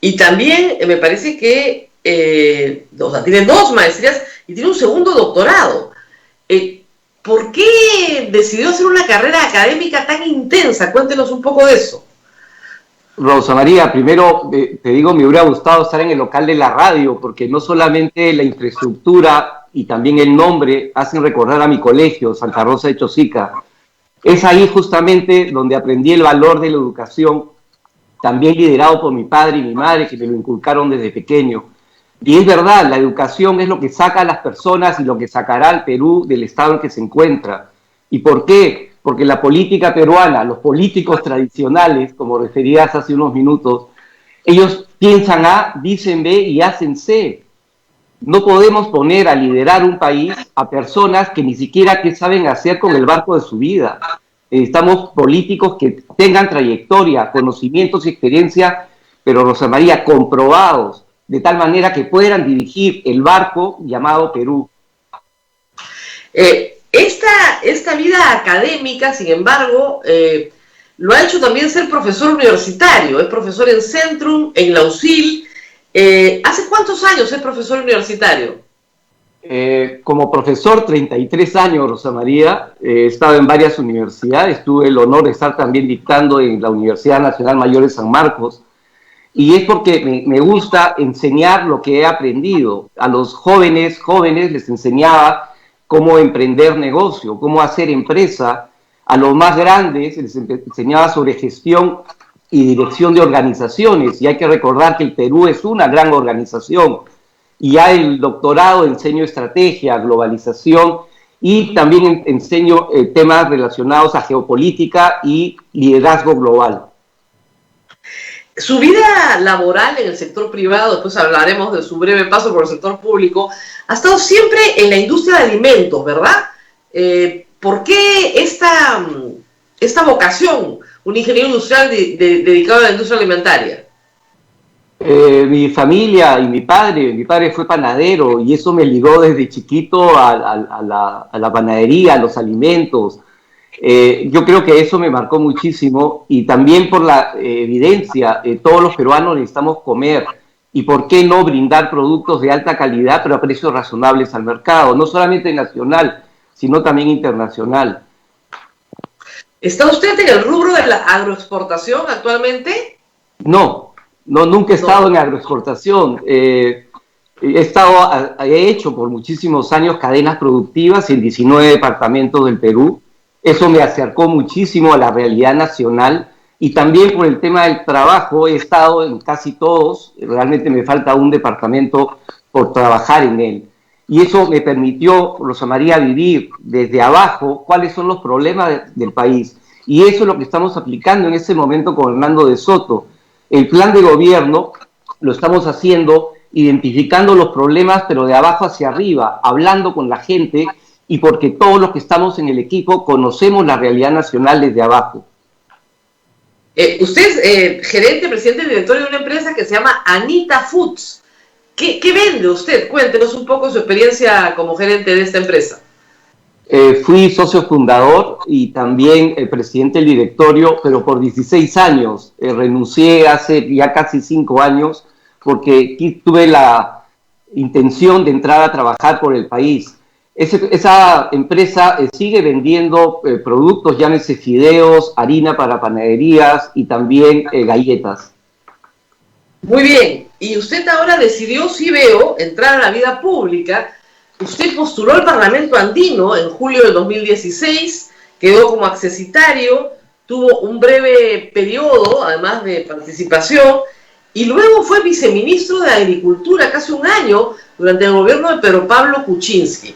y también me parece que tiene 2 maestrías y tiene un segundo doctorado. ¿Por qué decidió hacer una carrera académica tan intensa? Cuéntenos un poco de eso. Rosa María, primero te digo, me hubiera gustado estar en el local de la radio, porque no solamente la infraestructura y también el nombre hacen recordar a mi colegio, Santa Rosa de Chosica. Es ahí justamente donde aprendí el valor de la educación, también liderado por mi padre y mi madre, que me lo inculcaron desde pequeño. Y es verdad, la educación es lo que saca a las personas y lo que sacará al Perú del estado en que se encuentra. ¿Y por qué? Porque la política peruana, los políticos tradicionales, como referías hace unos minutos, ellos piensan A, dicen B y hacen C. No podemos poner a liderar un país a personas que ni siquiera qué saben hacer con el barco de su vida. Necesitamos políticos que tengan trayectoria, conocimientos y experiencia, pero Rosa María, comprobados, de tal manera que puedan dirigir el barco llamado Perú. Esta vida académica, sin embargo, lo ha hecho también ser profesor universitario. Es profesor en Centrum, en la USIL. ¿Hace cuántos años es profesor universitario? Como profesor, 33 años, Rosa María. He estado en varias universidades. Tuve el honor de estar también dictando en la Universidad Nacional Mayor de San Marcos. Y es porque me gusta enseñar lo que he aprendido. A los jóvenes les enseñaba cómo emprender negocio, cómo hacer empresa. A los más grandes les enseñaba sobre gestión y dirección de organizaciones. Y hay que recordar que el Perú es una gran organización. Y ya el doctorado enseño estrategia, globalización y también enseño temas relacionados a geopolítica y liderazgo global. Su vida laboral en el sector privado, después hablaremos de su breve paso por el sector público, ha estado siempre en la industria de alimentos, ¿verdad? ¿Por qué esta vocación, un ingeniero industrial dedicado a la industria alimentaria? Mi familia y mi padre fue panadero y eso me ligó desde chiquito a la panadería, a los alimentos. Yo creo que eso me marcó muchísimo y también por la evidencia, todos los peruanos necesitamos comer y por qué no brindar productos de alta calidad pero a precios razonables al mercado, no solamente nacional, sino también internacional. ¿Está usted en el rubro de la agroexportación actualmente? No, nunca he estado en agroexportación. He hecho por muchísimos años cadenas productivas en 19 departamentos del Perú. Eso me acercó muchísimo a la realidad nacional y también por el tema del trabajo he estado en casi todos, realmente me falta un departamento por trabajar en él. Y eso me permitió, Rosa María, vivir desde abajo cuáles son los problemas del país. Y eso es lo que estamos aplicando en este momento con Hernando de Soto. El plan de gobierno lo estamos haciendo identificando los problemas, pero de abajo hacia arriba, hablando con la gente y porque todos los que estamos en el equipo conocemos la realidad nacional desde abajo. Usted es gerente, presidente y director de una empresa que se llama Anita Foods. ¿Qué vende usted? Cuéntenos un poco su experiencia como gerente de esta empresa. Fui socio fundador y también presidente del directorio, pero por 16 años. Renuncié hace ya casi 5 años porque tuve la intención de entrar a trabajar por el país. Esa empresa sigue vendiendo productos, llámese fideos, harina para panaderías y también galletas. Muy bien, y usted ahora decidió, sí veo, entrar a la vida pública. Usted postuló al Parlamento Andino en julio del 2016, quedó como accesitario, tuvo un breve periodo, además de participación, y luego fue viceministro de Agricultura casi un año durante el gobierno de Pedro Pablo Kuczynski.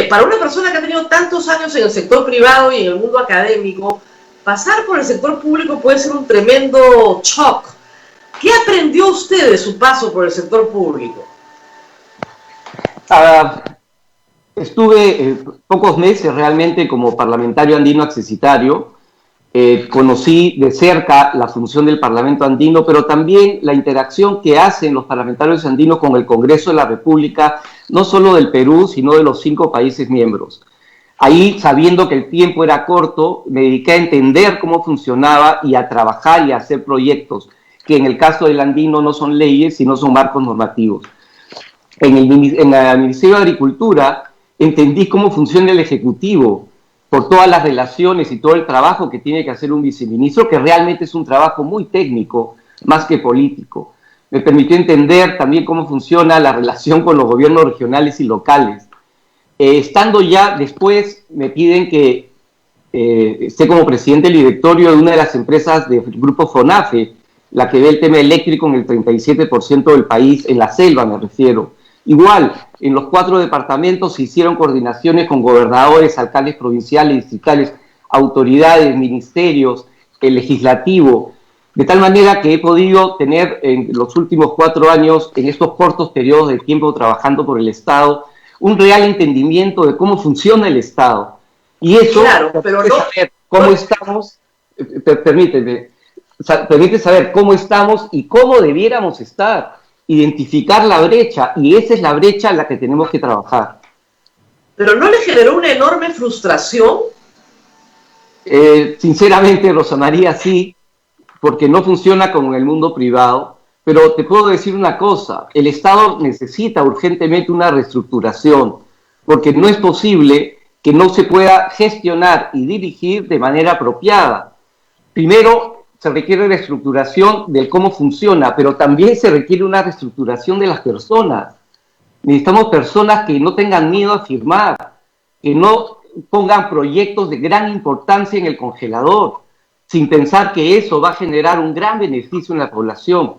Para una persona que ha tenido tantos años en el sector privado y en el mundo académico, pasar por el sector público puede ser un tremendo shock. ¿Qué aprendió usted de su paso por el sector público? Estuve pocos meses realmente como parlamentario andino accesitario. Conocí de cerca la función del Parlamento andino, pero también la interacción que hacen los parlamentarios andinos con el Congreso de la República, no solo del Perú, sino de los 5 países miembros. Ahí, sabiendo que el tiempo era corto, me dediqué a entender cómo funcionaba y a trabajar y a hacer proyectos, que en el caso del andino no son leyes, sino son marcos normativos. En el Ministerio de Agricultura entendí cómo funciona el Ejecutivo, por todas las relaciones y todo el trabajo que tiene que hacer un viceministro, que realmente es un trabajo muy técnico, más que político. Me permitió entender también cómo funciona la relación con los gobiernos regionales y locales. Estando ya después, me piden que esté como presidente del directorio de una de las empresas del grupo FONAFE, la que ve el tema eléctrico en el 37% del país, en la selva me refiero. Igual, en los 4 departamentos se hicieron coordinaciones con gobernadores, alcaldes provinciales, distritales, autoridades, ministerios, el legislativo, de tal manera que he podido tener en los últimos 4 años, en estos cortos periodos de tiempo trabajando por el Estado, un real entendimiento de cómo funciona el Estado. Y eso, claro, pero no, saber cómo estamos, permite saber cómo estamos y cómo debiéramos estar. Identificar la brecha, y esa es la brecha en la que tenemos que trabajar. ¿Pero no le generó una enorme frustración? Sinceramente, Rosa María, sí, porque no funciona como en el mundo privado, pero te puedo decir una cosa, el Estado necesita urgentemente una reestructuración, porque no es posible que no se pueda gestionar y dirigir de manera apropiada. Primero, se requiere reestructuración de cómo funciona, pero también se requiere una reestructuración de las personas. Necesitamos personas que no tengan miedo a firmar, que no pongan proyectos de gran importancia en el congelador, sin pensar que eso va a generar un gran beneficio en la población.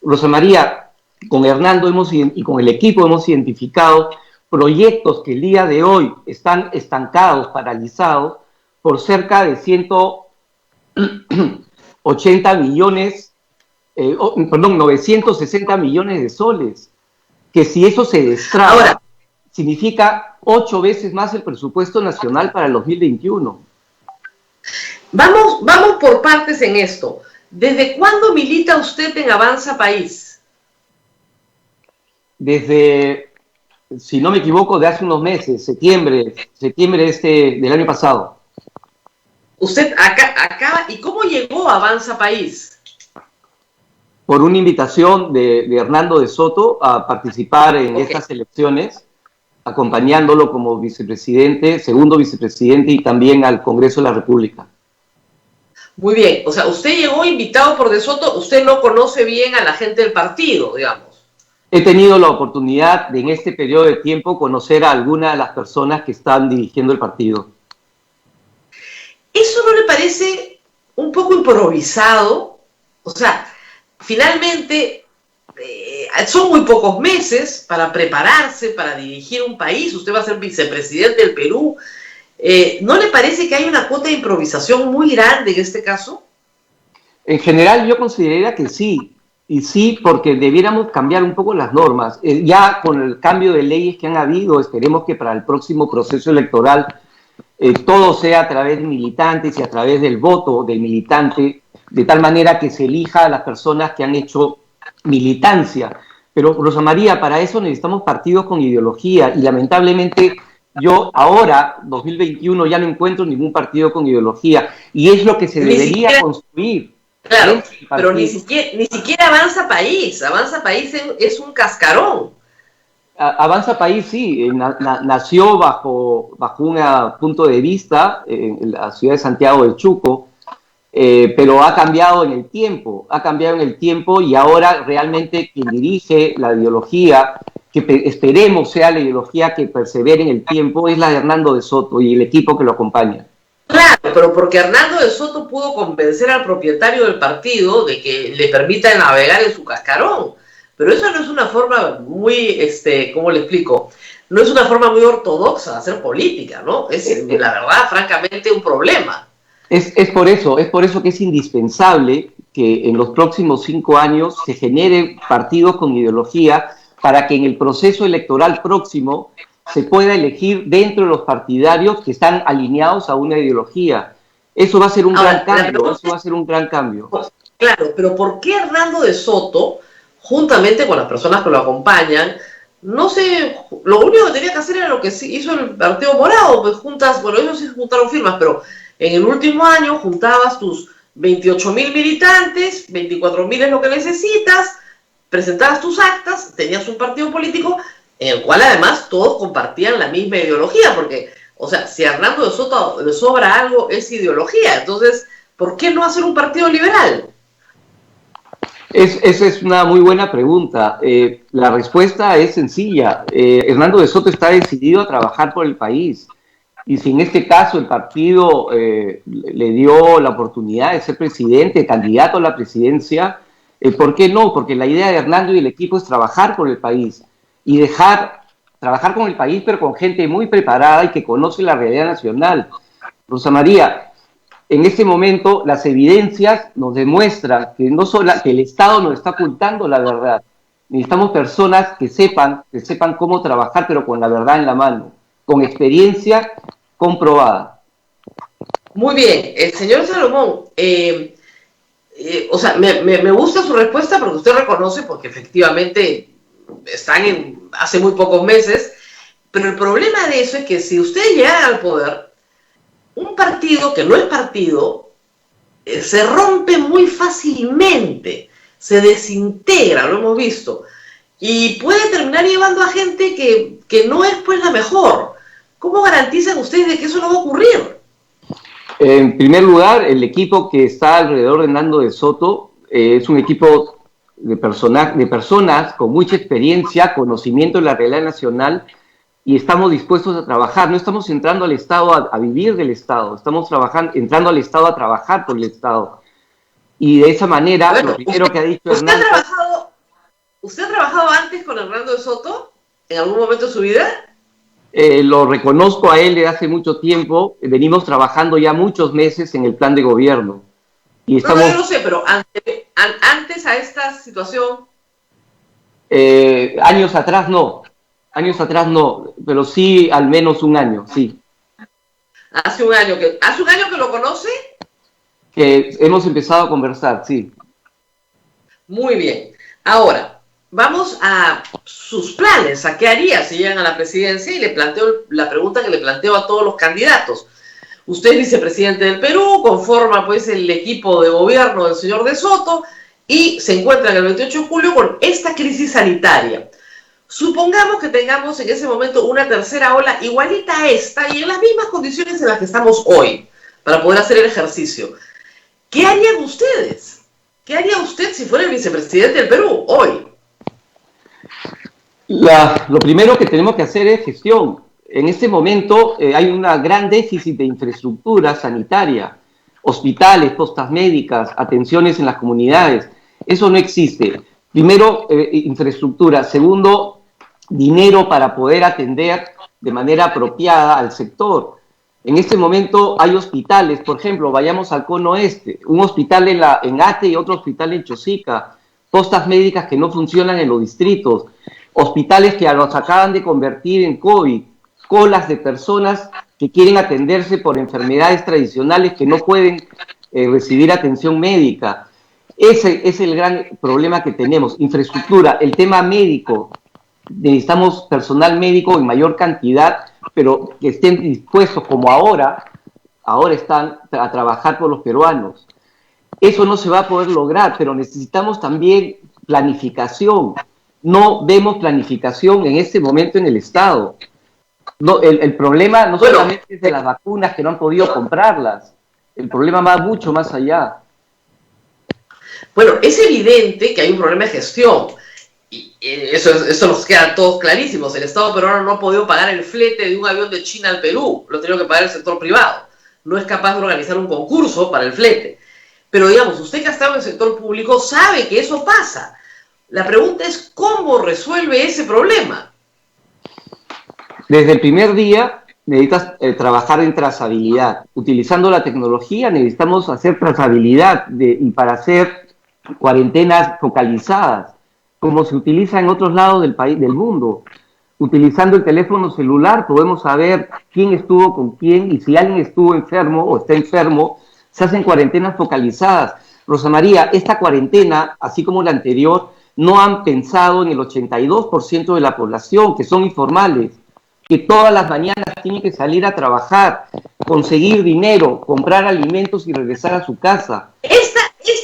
Rosa María, con Hernando y con el equipo hemos identificado proyectos que el día de hoy están estancados, paralizados, por cerca de 960 millones de soles, que si eso se destraba, ahora, significa 8 veces más el presupuesto nacional para el 2021. Vamos por partes en esto. ¿Desde cuándo milita usted en Avanza País? Desde, si no me equivoco, de hace unos meses, septiembre del año pasado. Usted acá, ¿y cómo llegó a Avanza País? Por una invitación de Hernando de Soto a participar en estas elecciones, acompañándolo como vicepresidente, segundo vicepresidente y también al Congreso de la República. Muy bien, o sea, usted llegó invitado por de Soto, usted no conoce bien a la gente del partido, digamos. He tenido la oportunidad de en este periodo de tiempo conocer a algunas de las personas que están dirigiendo el partido. ¿Eso no le parece un poco improvisado? O sea, finalmente son muy pocos meses para prepararse, para dirigir un país. Usted va a ser vicepresidente del Perú. ¿No le parece que hay una cuota de improvisación muy grande en este caso? En general yo consideraría que sí, y sí porque debiéramos cambiar un poco las normas. Ya con el cambio de leyes que han habido, esperemos que para el próximo proceso electoral todo sea a través de militantes y a través del voto del militante, de tal manera que se elija a las personas que han hecho militancia. Pero, Rosa María, para eso necesitamos partidos con ideología, y lamentablemente yo ahora, 2021, ya no encuentro ningún partido con ideología, y es lo que se debería construir. Claro, pero ni siquiera Avanza País. Avanza País es un cascarón. Avanza País sí, nació bajo un punto de vista en la ciudad de Santiago del Chuco, pero ha cambiado en el tiempo, y ahora realmente quien dirige la ideología, que esperemos sea la ideología que persevere en el tiempo, es la de Hernando de Soto y el equipo que lo acompaña. Claro, pero porque Hernando de Soto pudo convencer al propietario del partido de que le permita navegar en su cascarón. Pero eso no es una forma muy, ¿cómo le explico? No es una forma muy ortodoxa de hacer política, ¿no? Es, la verdad, francamente, un problema. Es por eso que es indispensable que en los próximos 5 años se generen partidos con ideología para que en el proceso electoral próximo se pueda elegir dentro de los partidarios que están alineados a una ideología. Eso va a ser un gran cambio. Claro, pero ¿por qué Hernando de Soto, juntamente con las personas que lo acompañan, no sé, lo único que tenía que hacer era lo que hizo el Partido Morado, pues ellos sí juntaron firmas, pero en el último año juntabas tus 28.000 militantes, 24.000 es lo que necesitas, presentabas tus actas, tenías un partido político en el cual además todos compartían la misma ideología, porque, o sea, si a Hernando de Soto le sobra algo, es ideología. Entonces, ¿por qué no hacer un partido liberal? Esa es una muy buena pregunta. La respuesta es sencilla. Hernando de Soto está decidido a trabajar por el país. Y si en este caso el partido le dio la oportunidad de ser presidente, candidato a la presidencia, ¿por qué no? Porque la idea de Hernando y el equipo es trabajar por el país y trabajar con el país, pero con gente muy preparada y que conoce la realidad nacional. Rosa María, en este momento las evidencias nos demuestran que que el Estado nos está ocultando la verdad. Necesitamos personas que sepan cómo trabajar, pero con la verdad en la mano, con experiencia comprobada. Muy bien, el señor Salomón, me gusta su respuesta porque usted reconoce, porque efectivamente están hace muy pocos meses, pero el problema de eso es que si usted llega al poder, un partido que no es partido se rompe muy fácilmente, se desintegra, lo hemos visto, y puede terminar llevando a gente que no es pues la mejor. ¿Cómo garantizan ustedes de que eso no va a ocurrir? En primer lugar, el equipo que está alrededor de Hernando de Soto es un equipo de personas con mucha experiencia, conocimiento de la realidad nacional, y estamos dispuestos a trabajar. No estamos entrando al Estado a vivir del Estado, estamos entrando al Estado a trabajar por el Estado. Y de esa manera, bueno, lo primero que ha dicho Hernando... ¿Usted ha trabajado antes con Hernando de Soto en algún momento de su vida? Lo reconozco a él desde hace mucho tiempo. Venimos trabajando ya muchos meses en el plan de gobierno. Y estamos... No, yo no sé, pero antes a esta situación... Años atrás no, pero sí al menos un año, sí. ¿Hace un año que lo conoce? Que hemos empezado a conversar, sí. Muy bien. Ahora, vamos a sus planes, a qué haría si llegan a la presidencia, y le planteo la pregunta que le planteo a todos los candidatos. Usted es vicepresidente del Perú, conforma pues el equipo de gobierno del señor de Soto y se encuentra el 28 de julio con esta crisis sanitaria. Supongamos que tengamos en ese momento una tercera ola igualita a esta y en las mismas condiciones en las que estamos hoy para poder hacer el ejercicio. ¿Qué harían ustedes? ¿Qué haría usted si fuera el vicepresidente del Perú hoy? Lo primero que tenemos que hacer es gestión. En este momento hay un gran déficit de infraestructura sanitaria, hospitales, postas médicas, atenciones en las comunidades. Eso no existe. Primero, infraestructura. Segundo, dinero para poder atender de manera apropiada al sector. En este momento hay hospitales, por ejemplo, vayamos al Cono Este, un hospital en Ate y otro hospital en Chosica, postas médicas que no funcionan en los distritos, hospitales que los acaban de convertir en COVID, colas de personas que quieren atenderse por enfermedades tradicionales que no pueden recibir atención médica. Ese es el gran problema que tenemos, infraestructura, el tema médico. Necesitamos personal médico en mayor cantidad, pero que estén dispuestos, como ahora están a trabajar por los peruanos. Eso no se va a poder lograr, pero necesitamos también planificación. No vemos planificación en este momento en el Estado. No, el problema no solamente es de las vacunas que no han podido comprarlas, el problema va mucho más allá. Bueno, es evidente que hay un problema de gestión. Y eso nos queda a todos clarísimos. El Estado peruano no ha podido pagar el flete de un avión de China al Perú, lo ha tenido que pagar el sector privado. no es capaz de organizar un concurso para el flete. Pero digamos, usted que ha estado en el sector público sabe que eso pasa. La pregunta es, ¿cómo resuelve ese problema? Desde el primer día necesitas trabajar en trazabilidad. Utilizando la tecnología necesitamos hacer trazabilidad y para hacer cuarentenas focalizadas, como se utiliza en otros lados del país, del mundo. Utilizando el teléfono celular podemos saber quién estuvo con quién y si alguien estuvo enfermo o está enfermo, se hacen cuarentenas focalizadas. Rosa María, esta cuarentena, así como la anterior, no han pensado en el 82% de la población, que son informales, que todas las mañanas tienen que salir a trabajar, conseguir dinero, comprar alimentos y regresar a su casa. Esta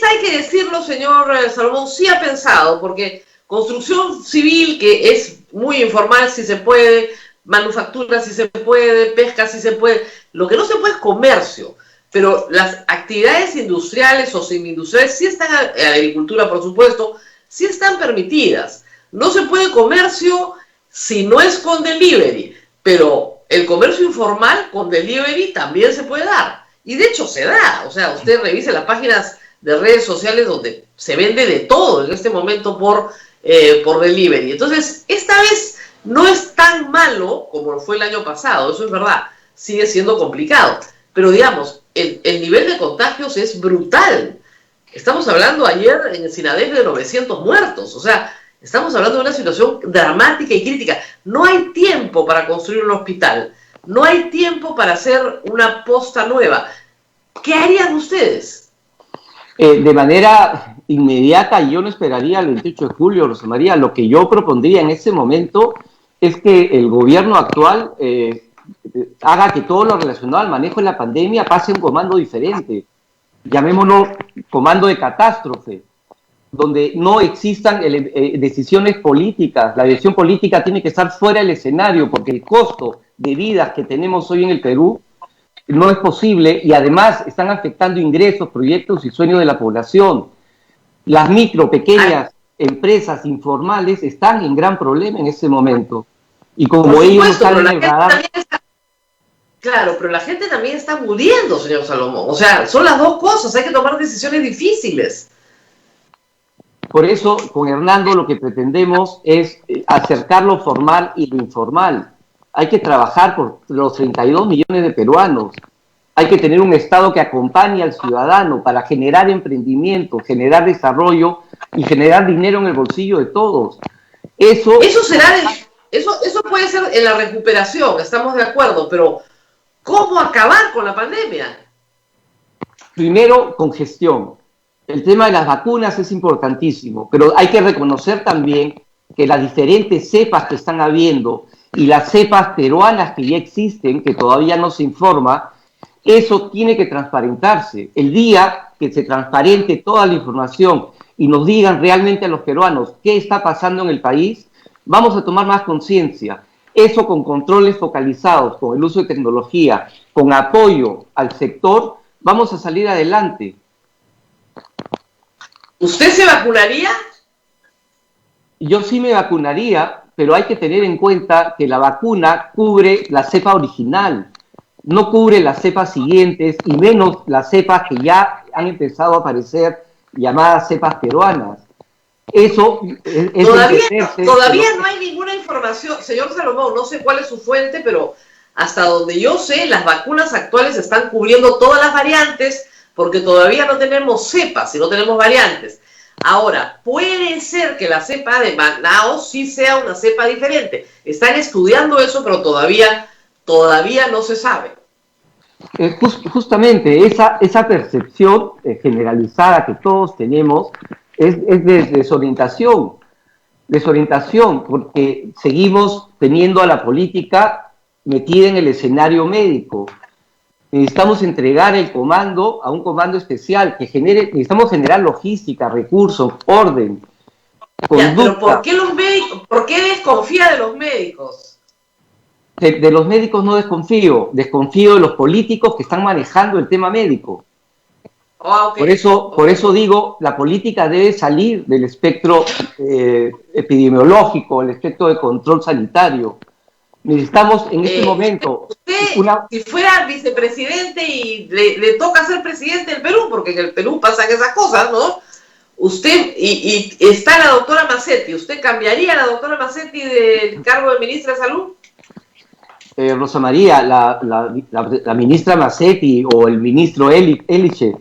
hay que decirlo, señor Salomón, sí ha pensado, porque construcción civil, que es muy informal si se puede, manufactura si se puede, pesca si se puede, lo que no se puede es comercio, pero las actividades industriales o semi-industriales sí están, agricultura por supuesto, sí están permitidas. No se puede comercio si no es con delivery, pero el comercio informal con delivery también se puede dar. Y de hecho se da, o sea, usted revise las páginas de redes sociales donde se vende de todo en este momento por delivery. Entonces, esta vez no es tan malo como fue el año pasado, eso es verdad, sigue siendo complicado. Pero digamos, el nivel de contagios es brutal. Estamos hablando ayer en el SINADEF de 900 muertos, o sea, estamos hablando de una situación dramática y crítica. No hay tiempo para construir un hospital, no hay tiempo para hacer una posta nueva. ¿Qué harían ustedes? De manera inmediata, yo no esperaría el 28 de julio, Rosa María. Lo que yo propondría en ese momento es que el gobierno actual haga que todo lo relacionado al manejo de la pandemia pase a un comando diferente. Llamémoslo comando de catástrofe, donde no existan decisiones políticas. La decisión política tiene que estar fuera del escenario, porque el costo de vidas que tenemos hoy en el Perú no es posible, y además están afectando ingresos, proyectos y sueños de la población. Las micro, pequeñas empresas informales están en gran problema en este momento. Y como ellos no salen del radar... Claro, pero la gente también está muriendo, señor Salomón. O sea, son las dos cosas, hay que tomar decisiones difíciles. Por eso, con Hernando lo que pretendemos es acercar lo formal y lo informal. Hay que trabajar por los 32 millones de peruanos. Hay que tener un Estado que acompañe al ciudadano para generar emprendimiento, generar desarrollo y generar dinero en el bolsillo de todos. Eso puede ser en la recuperación, estamos de acuerdo, pero ¿cómo acabar con la pandemia? Primero, con gestión. El tema de las vacunas es importantísimo, pero hay que reconocer también que las diferentes cepas que están habiendo y las cepas peruanas que ya existen, que todavía no se informa, eso tiene que transparentarse. El día que se transparente toda la información y nos digan realmente a los peruanos qué está pasando en el país, vamos a tomar más conciencia. Eso con controles focalizados, con el uso de tecnología, con apoyo al sector, vamos a salir adelante. ¿Usted se vacunaría? Yo sí me vacunaría, pero hay que tener en cuenta que la vacuna cubre la cepa original, no cubre las cepas siguientes y menos las cepas que ya han empezado a aparecer, llamadas cepas peruanas. Eso es todavía no hay ninguna información, señor Salomón, no sé cuál es su fuente, pero hasta donde yo sé, las vacunas actuales están cubriendo todas las variantes, porque todavía no tenemos cepas y no tenemos variantes. Ahora, puede ser que la cepa de Manaos sí sea una cepa diferente. Están estudiando eso, pero todavía no se sabe. Justamente esa percepción generalizada que todos tenemos es de desorientación, porque seguimos teniendo a la política metida en el escenario médico. Necesitamos entregar el comando a un comando especial que necesitamos generar logística, recursos, orden, conducta. Pero ¿por qué desconfía de los médicos? De los médicos no desconfío de los políticos que están manejando el tema médico. Okay. Por eso digo, la política debe salir del espectro epidemiológico, el espectro de control sanitario. Necesitamos en este momento... Usted, si fuera vicepresidente y le toca ser presidente del Perú, porque en el Perú pasan esas cosas, ¿no? Usted, y está la doctora Mazzetti, ¿usted cambiaría a la doctora Mazzetti del cargo de ministra de Salud? Rosa María, la ministra Mazzetti o el ministro Eliche,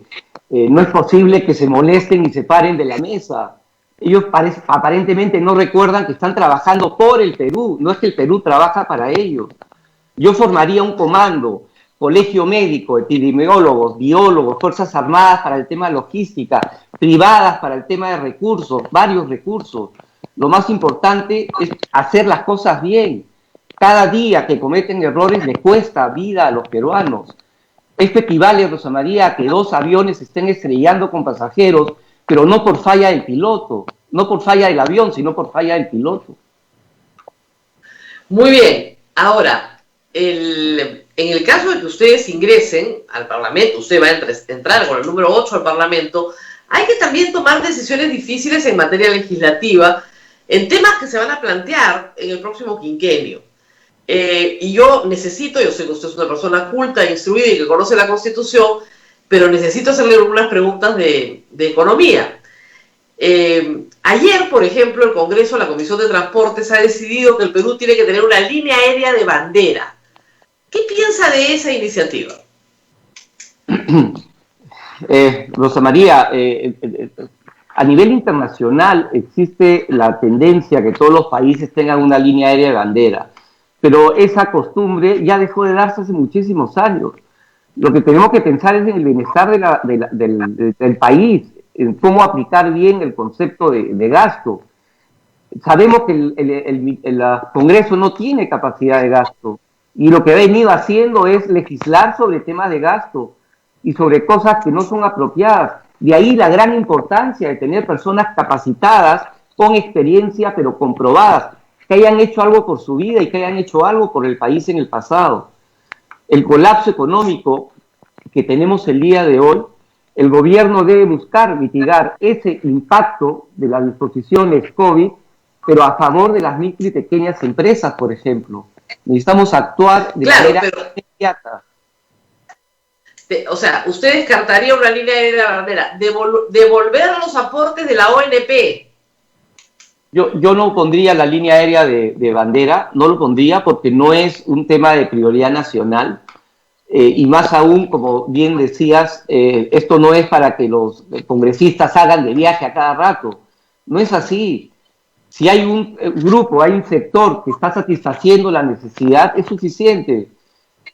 no es posible que se molesten y se paren de la mesa. Ellos aparentemente no recuerdan que están trabajando por el Perú, no es que el Perú trabaja para ellos. Yo formaría un comando, colegio médico, epidemiólogos, biólogos, fuerzas armadas para el tema de logística, privadas para el tema de recursos, varios recursos. Lo más importante es hacer las cosas bien. Cada día que cometen errores le cuesta vida a los peruanos. Esto equivale, Rosa María, a que 2 aviones estén estrellando con pasajeros, pero no por falla del piloto, no por falla del avión, sino por falla del piloto. Muy bien. Ahora, en el caso de que ustedes ingresen al Parlamento, usted va a entrar con el número 8 al Parlamento, hay que también tomar decisiones difíciles en materia legislativa, en temas que se van a plantear en el próximo quinquenio. Y yo sé que usted es una persona culta, instruida y que conoce la Constitución, pero necesito hacerle algunas preguntas de economía. Ayer, por ejemplo, el Congreso, la Comisión de Transportes, ha decidido que el Perú tiene que tener una línea aérea de bandera. ¿Qué piensa de esa iniciativa? Rosa María, a nivel internacional existe la tendencia que todos los países tengan una línea aérea de bandera, pero esa costumbre ya dejó de darse hace muchísimos años. Lo que tenemos que pensar es en el bienestar del país, en cómo aplicar bien el concepto de gasto. Sabemos que el Congreso no tiene capacidad de gasto y lo que ha venido haciendo es legislar sobre temas de gasto y sobre cosas que no son apropiadas. De ahí la gran importancia de tener personas capacitadas, con experiencia, pero comprobadas, que hayan hecho algo por su vida y que hayan hecho algo por el país en el pasado. El colapso económico que tenemos el día de hoy, el gobierno debe buscar mitigar ese impacto de las disposiciones COVID, pero a favor de las micro y pequeñas empresas, por ejemplo. Necesitamos actuar de manera inmediata. O sea, usted descartaría una línea aérea de bandera, devolver los aportes de la ONP. Yo no pondría la línea aérea de bandera, no lo pondría porque no es un tema de prioridad nacional, y más aún, como bien decías, esto no es para que los congresistas hagan de viaje a cada rato, no es así. Si hay un grupo, hay un sector que está satisfaciendo la necesidad, es suficiente.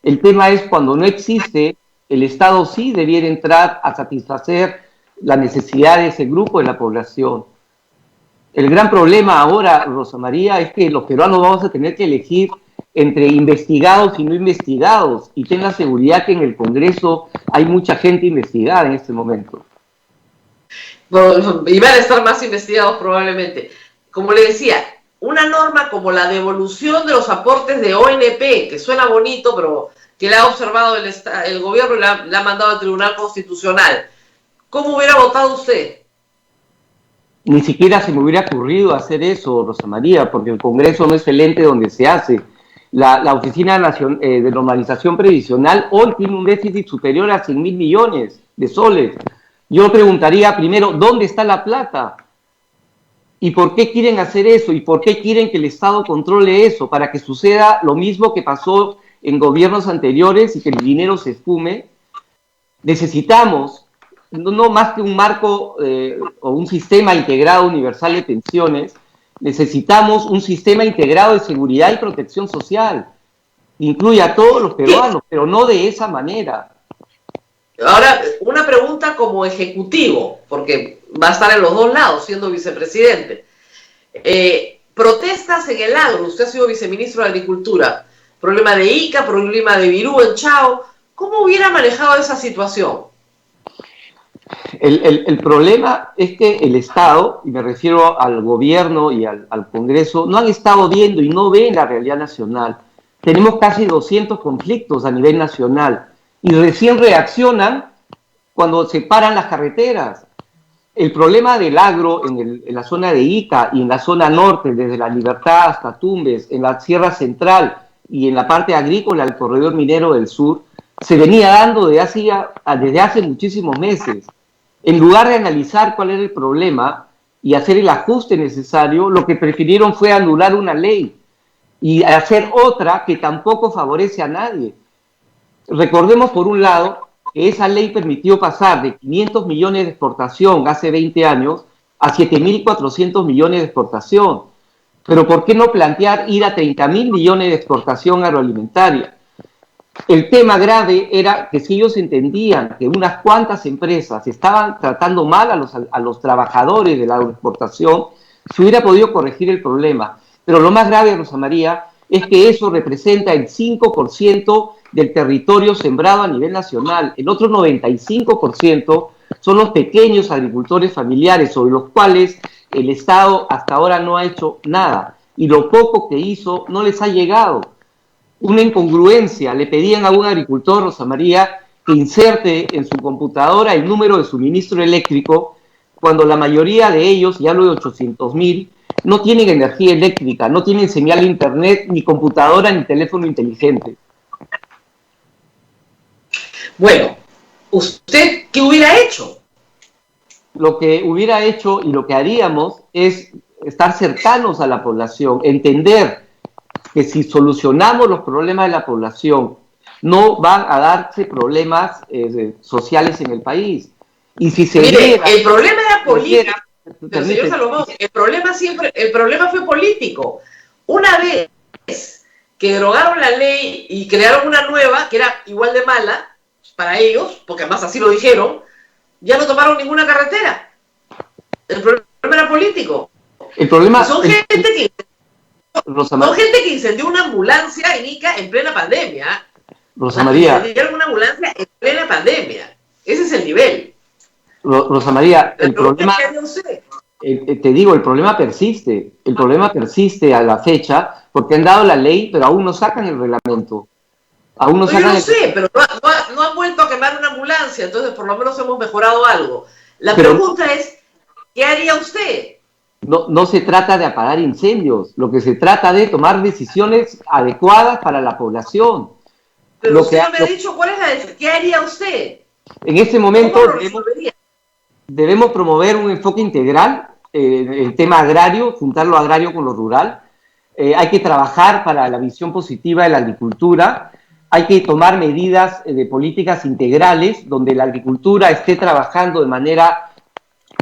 El tema es cuando no existe, el Estado sí debiera entrar a satisfacer la necesidad de ese grupo de la población. El gran problema ahora, Rosa María, es que los peruanos vamos a tener que elegir entre investigados y no investigados, y ten la seguridad que en el Congreso hay mucha gente investigada en este momento. Bueno, y van a estar más investigados probablemente. Como le decía, una norma como la devolución de los aportes de ONP, que suena bonito, pero que la ha observado el gobierno y la ha mandado al Tribunal Constitucional, ¿cómo hubiera votado usted? Ni siquiera se me hubiera ocurrido hacer eso, Rosa María, porque el Congreso no es el ente donde se hace. La Oficina de Normalización Previsional hoy tiene un déficit superior a 100.000 millones de soles. Yo preguntaría primero, ¿dónde está la plata? ¿Y por qué quieren hacer eso? ¿Y por qué quieren que el Estado controle eso? Para que suceda lo mismo que pasó en gobiernos anteriores y que el dinero se esfume. Necesitamos no más que un marco o un sistema integrado universal de pensiones, necesitamos un sistema integrado de seguridad y protección social. Incluye a todos los peruanos, pero no de esa manera. Ahora, una pregunta como ejecutivo, porque va a estar en los dos lados siendo vicepresidente. Protestas en el agro, usted ha sido viceministro de Agricultura, problema de Ica, problema de Virú en Chao, ¿cómo hubiera manejado esa situación? El problema es que el Estado, y me refiero al gobierno y al Congreso, no han estado viendo y no ven la realidad nacional. Tenemos casi 200 conflictos a nivel nacional y recién reaccionan cuando se paran las carreteras. El problema del agro en la zona de Ica y en la zona norte, desde La Libertad hasta Tumbes, en la Sierra Central, y en la parte agrícola, el corredor minero del sur, se venía dando desde hace muchísimos meses. En lugar de analizar cuál era el problema y hacer el ajuste necesario, lo que prefirieron fue anular una ley y hacer otra que tampoco favorece a nadie. Recordemos, por un lado, que esa ley permitió pasar de 500 millones de exportación hace 20 años a 7.400 millones de exportación. Pero ¿por qué no plantear ir a 30.000 millones de exportación agroalimentaria? El tema grave era que si ellos entendían que unas cuantas empresas estaban tratando mal a los trabajadores de la agroexportación, se hubiera podido corregir el problema. Pero lo más grave, Rosa María, es que eso representa el 5% del territorio sembrado a nivel nacional. El otro 95% son los pequeños agricultores familiares sobre los cuales el Estado hasta ahora no ha hecho nada. Y lo poco que hizo no les ha llegado. Una incongruencia, le pedían a un agricultor, Rosa María, que inserte en su computadora el número de suministro eléctrico, cuando la mayoría de ellos, ya lo de 800.000, no tienen energía eléctrica, no tienen señal de internet, ni computadora, ni teléfono inteligente. Bueno, ¿usted qué hubiera hecho? Lo que hubiera hecho y lo que haríamos es estar cercanos a la población, entender que si solucionamos los problemas de la población, no van a darse problemas sociales en el país. Y si se Mire, el problema era político, señor Salomón, el problema fue político. Una vez que derogaron la ley y crearon una nueva, que era igual de mala para ellos, porque además así lo dijeron, ya no tomaron ninguna carretera. El problema era político. El problema son gente que incendió una ambulancia en Ica en plena pandemia. Rosa María. Incendiaron una ambulancia en plena pandemia. Ese es el nivel. Rosa María, el problema, te digo, el problema persiste. El problema persiste a la fecha porque han dado la ley, pero aún no sacan el reglamento. Aún no sacan yo no sé, pero no han vuelto a quemar una ambulancia, entonces por lo menos hemos mejorado algo. La pregunta es, ¿qué haría usted? No se trata de apagar incendios, lo que se trata de tomar decisiones adecuadas para la población. Pero usted no me ha dicho cuál es ¿qué haría usted? En este momento debemos promover un enfoque integral, el tema agrario, juntar lo agrario con lo rural. Hay que trabajar para la visión positiva de la agricultura. Hay que tomar medidas de políticas integrales donde la agricultura esté trabajando de manera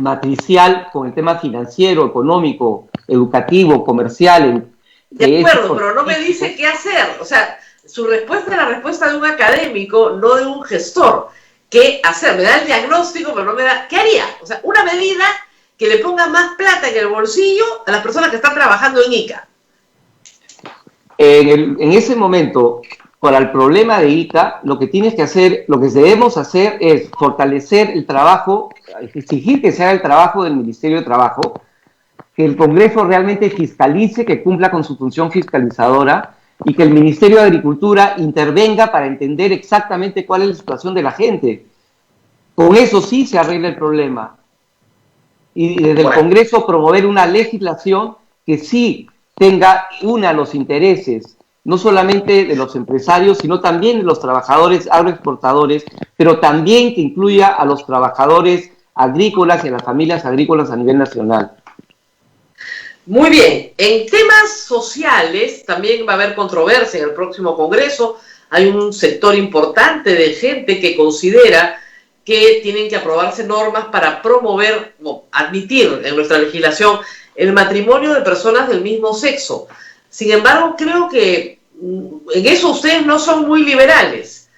matricial con el tema financiero, económico, educativo, comercial. De acuerdo, pero no me dice qué hacer. O sea, su respuesta es la respuesta de un académico, no de un gestor. ¿Qué hacer? Me da el diagnóstico, pero no me da... ¿Qué haría? O sea, una medida que le ponga más plata en el bolsillo a las personas que están trabajando en Ica. En ese momento, para el problema de Ica, lo que debemos hacer es fortalecer el trabajo, exigir que se haga el trabajo del Ministerio de Trabajo, que el Congreso realmente fiscalice, que cumpla con su función fiscalizadora, y que el Ministerio de Agricultura intervenga para entender exactamente cuál es la situación de la gente. Con eso sí se arregla el problema. Y desde el Congreso promover una legislación que sí tenga los intereses, no solamente de los empresarios, sino también de los trabajadores agroexportadores, pero también que incluya a los trabajadores agrícolas y a las familias agrícolas a nivel nacional. Muy bien, en temas sociales también va a haber controversia en el próximo Congreso. Hay un sector importante de gente que considera que tienen que aprobarse normas para promover o admitir en nuestra legislación el matrimonio de personas del mismo sexo. Sin embargo, creo que en eso ustedes no son muy liberales,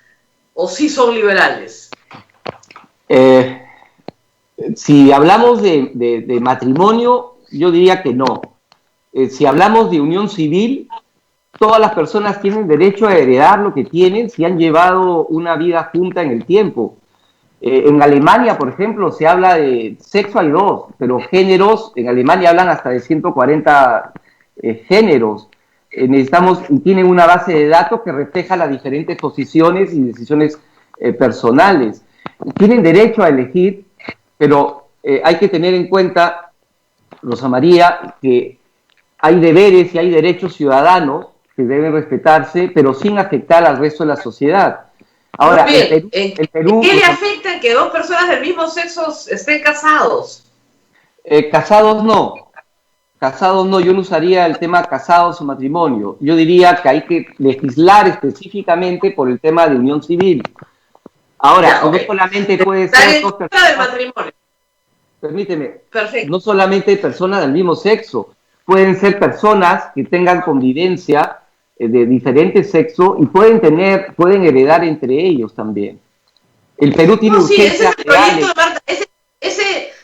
¿o sí son liberales? Si hablamos de matrimonio, yo diría que no. Si hablamos de unión civil, todas las personas tienen derecho a heredar lo que tienen si han llevado una vida junta en el tiempo. En Alemania, por ejemplo, se habla de sexo hay dos, pero géneros, en Alemania hablan hasta de 140 géneros. Y tienen una base de datos que refleja las diferentes posiciones y decisiones personales. Tienen derecho a elegir, pero hay que tener en cuenta, Rosa María, que hay deberes y hay derechos ciudadanos que deben respetarse, pero sin afectar al resto de la sociedad. Ahora, bien, el Perú, ¿qué le afecta que dos personas del mismo sexo estén casados? Casados no, yo no usaría el tema casados o matrimonio. Yo diría que hay que legislar específicamente por el tema de unión civil. Ahora, no solamente puede ser dos personas del matrimonio. Permíteme. Perfecto. No solamente personas del mismo sexo, pueden ser personas que tengan convivencia de diferentes sexos y pueden heredar entre ellos también. El Perú tiene urgencias reales.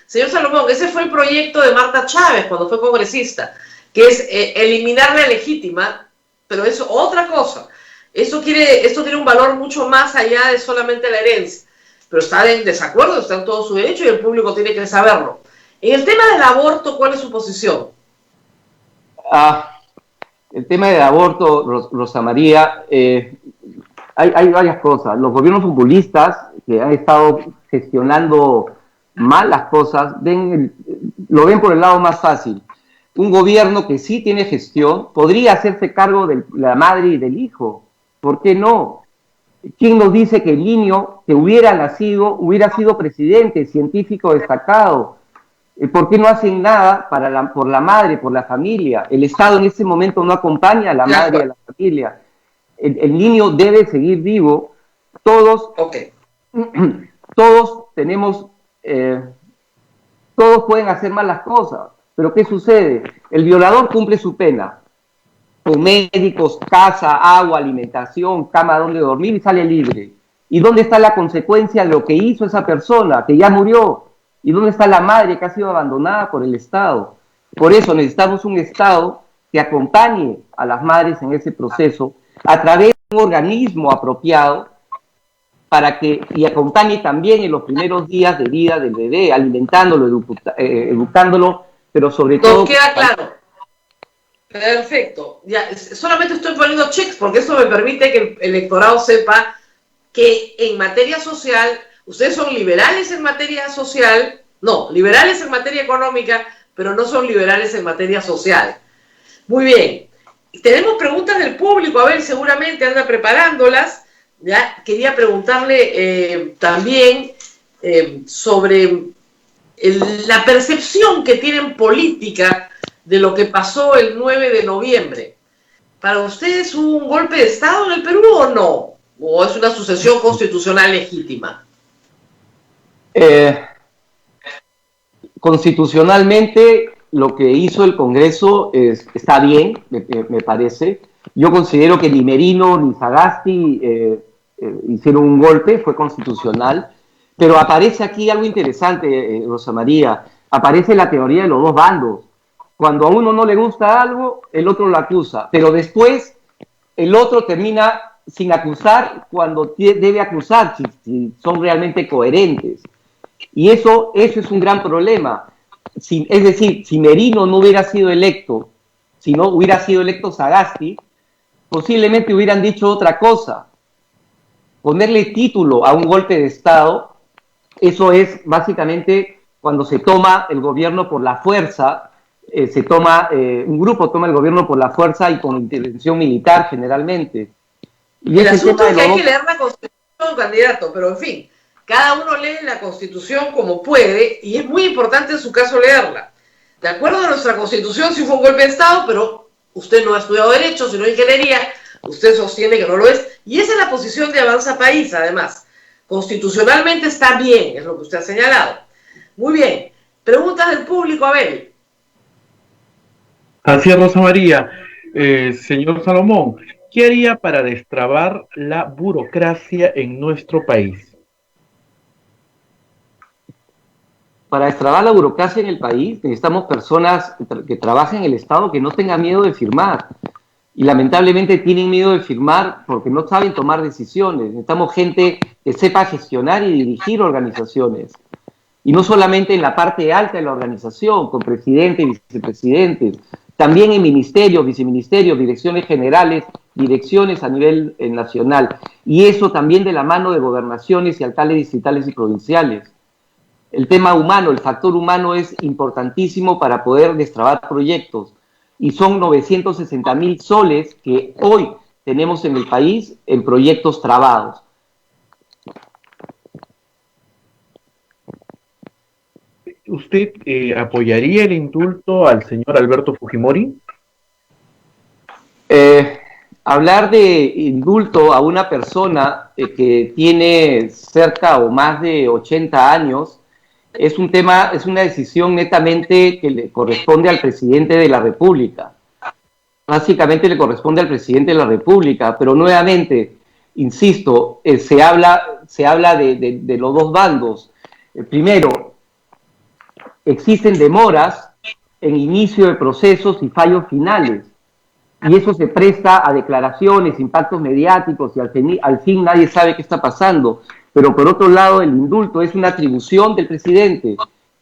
Señor Salomón, ese fue el proyecto de Marta Chávez cuando fue congresista, que es eliminar la legítima, pero es otra cosa. Esto tiene un valor mucho más allá de solamente la herencia, pero está en desacuerdo, está en todo su derecho y el público tiene que saberlo. En el tema del aborto, ¿cuál es su posición? El tema del aborto, Rosa María, hay varias cosas. Los gobiernos populistas que han estado gestionando mal las cosas, lo ven por el lado más fácil. Un gobierno que sí tiene gestión podría hacerse cargo de la madre y del hijo. ¿Por qué no? ¿Quién nos dice que el niño que hubiera nacido hubiera sido presidente, científico destacado? ¿Por qué no hacen nada por la madre, por la familia? El Estado en ese momento no acompaña a la madre y a la familia. El niño debe seguir vivo. Todos tenemos... todos pueden hacer mal las cosas, pero ¿qué sucede? El violador cumple su pena, con médicos, casa, agua, alimentación, cama donde dormir y sale libre. ¿Y dónde está la consecuencia de lo que hizo esa persona, que ya murió? ¿Y dónde está la madre que ha sido abandonada por el Estado? Por eso necesitamos un Estado que acompañe a las madres en ese proceso a través de un organismo apropiado y acompañe también en los primeros días de vida del bebé, alimentándolo, educándolo, pero sobre todo... Nos queda claro. Perfecto. Ya, solamente estoy poniendo checks porque eso me permite que el electorado sepa que en materia social, ustedes son liberales en materia social, no, liberales en materia económica, pero no son liberales en materia social. Muy bien. Tenemos preguntas del público, a ver, seguramente anda preparándolas. Ya quería preguntarle también sobre la percepción que tienen política de lo que pasó el 9 de noviembre. ¿Para ustedes hubo un golpe de Estado en el Perú o no? ¿O es una sucesión constitucional legítima? Constitucionalmente, lo que hizo el Congreso está bien, me parece. Yo considero que ni Merino ni Sagasti hicieron un golpe, fue constitucional, pero aparece aquí algo interesante, Rosa María, aparece la teoría de los dos bandos. Cuando a uno no le gusta algo, el otro lo acusa, pero después el otro termina sin acusar cuando debe acusar, si son realmente coherentes. Y eso es un gran problema. Es decir, si Merino no hubiera sido electo, si no hubiera sido electo Sagasti, posiblemente hubieran dicho otra cosa. Ponerle título a un golpe de Estado, eso es básicamente cuando se toma el gobierno por la fuerza, un grupo toma el gobierno por la fuerza y con intervención militar generalmente. Y el asunto es que hay que leer la Constitución, candidato, pero en fin, cada uno lee la Constitución como puede y es muy importante en su caso leerla. De acuerdo a nuestra Constitución, sí fue un golpe de Estado, pero usted no ha estudiado Derecho, sino Ingeniería, usted sostiene que no lo es, y esa es la posición de Avanza País, además. Constitucionalmente está bien, es lo que usted ha señalado. Muy bien. Preguntas del público, Abel. Así es, Rosa María. Señor Salomón, ¿qué haría para destrabar la burocracia en nuestro país? Para destrabar la burocracia en el país necesitamos personas que trabajen en el Estado que no tengan miedo de firmar. Y lamentablemente tienen miedo de firmar porque no saben tomar decisiones. Necesitamos gente que sepa gestionar y dirigir organizaciones. Y no solamente en la parte alta de la organización, con presidente y vicepresidentes, también en ministerios, viceministerios, direcciones generales, direcciones a nivel nacional. Y eso también de la mano de gobernaciones y alcaldes distritales y provinciales. El tema humano, el factor humano es importantísimo para poder destrabar proyectos. y son 960.000 soles que hoy tenemos en el país en proyectos trabados. ¿Usted apoyaría el indulto al señor Alberto Fujimori? Hablar de indulto a una persona que tiene cerca o más de 80 años es un tema, es una decisión netamente que le corresponde al presidente de la República. Básicamente le corresponde al presidente de la República, pero nuevamente, insisto, se habla de los dos bandos. Primero, existen demoras en inicio de procesos y fallos finales, y eso se presta a declaraciones, impactos mediáticos, y al fin nadie sabe qué está pasando. Pero por otro lado, el indulto es una atribución del presidente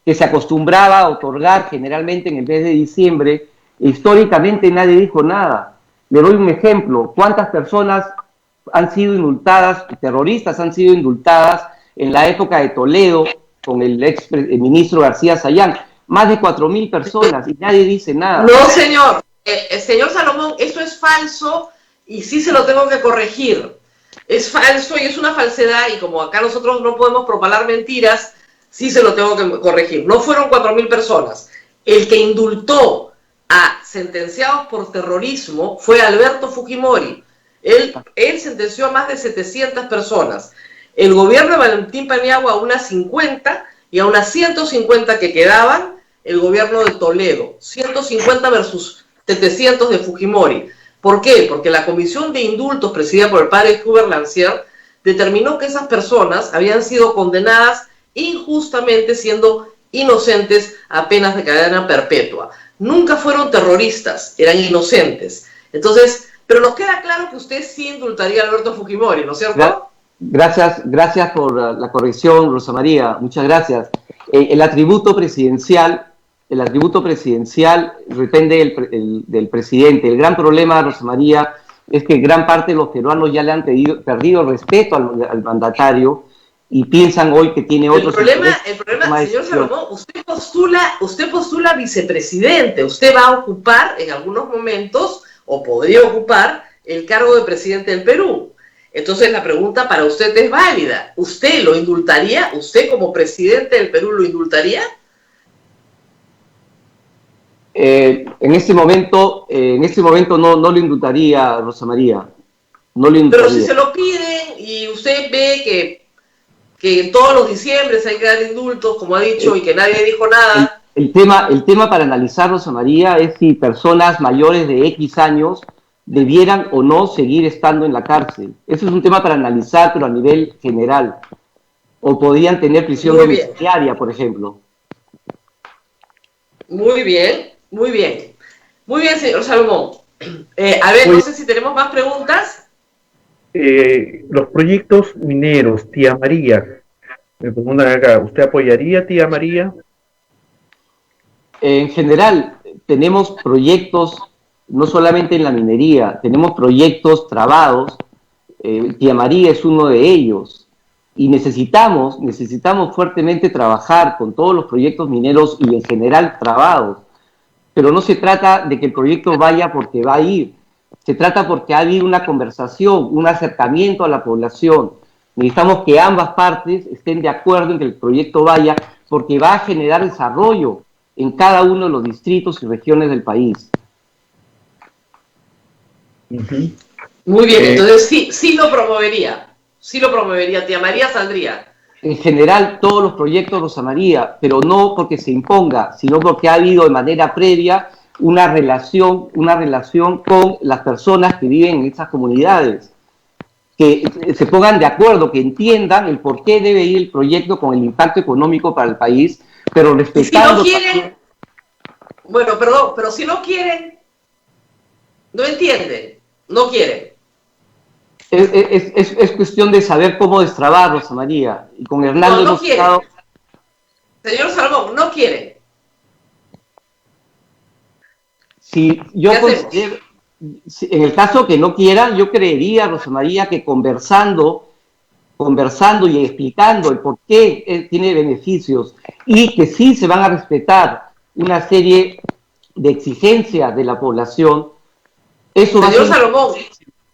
que se acostumbraba a otorgar generalmente en el mes de diciembre, e históricamente nadie dijo nada. Le doy un ejemplo: ¿cuántas personas han sido indultadas, terroristas han sido indultadas en la época de Toledo con el ministro García Sayán? Más de 4.000 personas, y nadie dice nada. No, señor. Señor Salomón, eso es falso y sí se lo tengo que corregir. Es falso y es una falsedad, y como acá nosotros no podemos propalar mentiras, sí se lo tengo que corregir. No fueron 4.000 personas. El que indultó a sentenciados por terrorismo fue Alberto Fujimori. Él sentenció a más de 700 personas. El gobierno de Valentín Paniagua a unas 50, y a unas 150 que quedaban, el gobierno de Toledo. 150 versus 700 de Fujimori. ¿Por qué? Porque la comisión de indultos presidida por el padre Hubert Lancier determinó que esas personas habían sido condenadas injustamente, siendo inocentes a penas de cadena perpetua. Nunca fueron terroristas, eran inocentes. Entonces, pero nos queda claro que usted sí indultaría a Alberto Fujimori, ¿no es cierto? Gracias por la corrección, Rosa María, muchas gracias. El atributo presidencial depende del presidente. El gran problema, Rosa María, es que gran parte de los peruanos ya le han perdido respeto al mandatario y piensan hoy que tiene otros... El problema, señor Salomón, usted postula vicepresidente. Usted va a ocupar en algunos momentos, o podría ocupar, el cargo de presidente del Perú. Entonces la pregunta para usted es válida. ¿Usted lo indultaría? ¿Usted como presidente del Perú lo indultaría? En este momento no lo indultaría, Rosa María. No lo indultaría. Pero si se lo piden y usted ve que todos los diciembres hay que dar indultos, como ha dicho, y que nadie dijo nada. El tema para analizar, Rosa María, es si personas mayores de X años debieran o no seguir estando en la cárcel. Eso es un tema para analizar, pero a nivel general. O podrían tener prisión domiciliaria, por ejemplo. Muy bien. Muy bien, señor Salomón. A ver, no sé si tenemos más preguntas. Los proyectos mineros, tía María. Me preguntan acá, ¿usted apoyaría, tía María? En general, tenemos proyectos, no solamente en la minería, tenemos proyectos trabados. Tía María es uno de ellos. Y necesitamos fuertemente trabajar con todos los proyectos mineros y en general trabados. Pero no se trata de que el proyecto vaya porque va a ir, se trata porque ha habido una conversación, un acercamiento a la población. Necesitamos que ambas partes estén de acuerdo en que el proyecto vaya, porque va a generar desarrollo en cada uno de los distritos y regiones del país. Muy bien, entonces sí lo promovería, tía María saldría. En general, todos los proyectos, Rosa María, pero no porque se imponga, sino porque ha habido de manera previa una relación con las personas que viven en esas comunidades, que se pongan de acuerdo, que entiendan el por qué debe ir el proyecto con el impacto económico para el país, pero respetando... Si no quieren, bueno, perdón, pero si no quieren, no entienden, no quieren. Es cuestión de saber cómo destrabar, Rosa María. Y con Hernando no quiere. Señor Salomón, no quiere. Si yo considero, en el caso que no quieran, yo creería, Rosa María, que conversando y explicando el por qué tiene beneficios y que sí se van a respetar una serie de exigencia de la población, eso va a Señor ser... Salomón,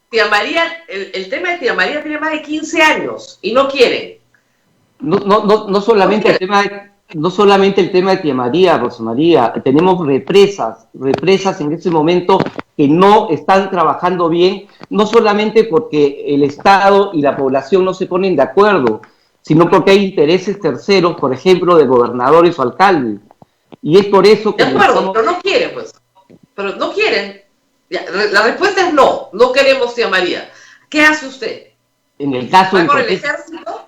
tía María, el tema de tía María tiene más de 15 años y no quiere. No solamente el tema de tía María, Rosa María, tenemos represas en este momento que no están trabajando bien, no solamente porque el Estado y la población no se ponen de acuerdo, sino porque hay intereses terceros, por ejemplo, de gobernadores o alcaldes. Y es por eso que... De acuerdo, pero no quieren, pues. Pero no quieren. La respuesta es no, no queremos tía María. ¿Qué hace usted? En el caso... ¿Va con el ejército?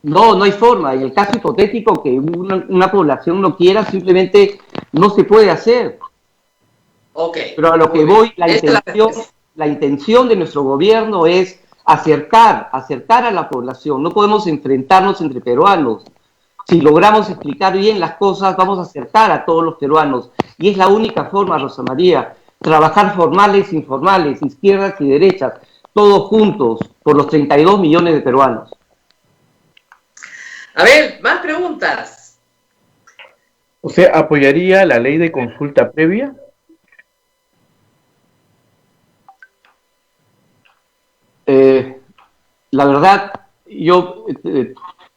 No hay forma. En el caso hipotético que una población no quiera, simplemente no se puede hacer. Okay. Pero a lo que voy, la intención de nuestro gobierno es acercar a la población. No podemos enfrentarnos entre peruanos. Si logramos explicar bien las cosas, vamos a acercar a todos los peruanos. Y es la única forma, Rosa María, trabajar formales, informales, izquierdas y derechas, todos juntos, por los 32 millones de peruanos. A ver, más preguntas. ¿Usted apoyaría la ley de consulta previa? La verdad, yo